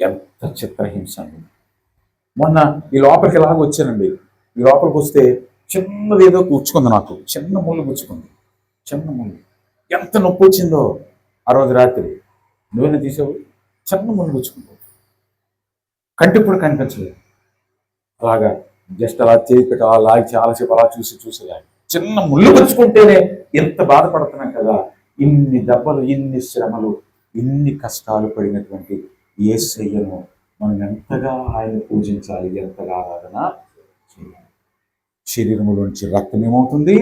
ఎంత చిత్రహింస అండి. మొన్న ఈ లోపలికి ఇలాగ వచ్చానండి. ఈ లోపలికి వస్తే చిన్నది ఏదో గుచ్చుకుంది, నాకు చిన్న ముళ్ళు గుచ్చుకుంది, చిన్న ముళ్ళు. ఎంత నొప్పి వచ్చిందో ఆ రోజు రాత్రి. నువ్వేనా తీసావు? చిన్న ముళ్ళు గుచ్చుకుంది, కంటికి కూడా కనిపించలేదు. అలాగా జస్ట్ అలా చేయి పెట్టి అలా లాగి చాలాసేపు అలా చూసి లాగి, చిన్న ముళ్ళు గుచ్చుకుంటేనే ఎంత బాధపడుతున్నాం కదా. ఇన్ని దెబ్బలు, ఇన్ని శ్రమలు, ఇన్ని కష్టాలు పడినటువంటి యేసయ్యను మనం ఎంతగా ఆయన పూజించాలి, ఎంతగా ఆరాధన చేయాలి. శరీరములోంచి రక్తం ఏమవుతుంది?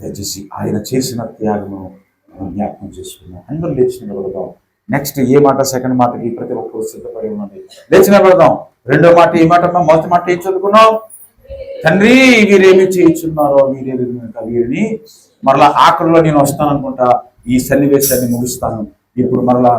దయచేసి ఆయన చేసిన త్యాగము మనం జ్ఞాపకం చేసుకున్నాం. అందరూ లేచి నిలబడదాం. నెక్స్ట్ ఏ మాట? సెకండ్ మాటకి ప్రతి ఒక్కరు సిద్ధపడి ఉన్నది. లేచి నిలబడదాం. రెండో మాట ఏ మాట? మొదటి మాట ఏం చదువుకున్నాం? తండ్రి వీరేమి చేయించున్నారో వీరిని మరలా ఆఖరిలో నేను వస్తాను అనుకుంటా. ఈ సన్నివేశాన్ని ముగిస్తాను. ఇప్పుడు మరలా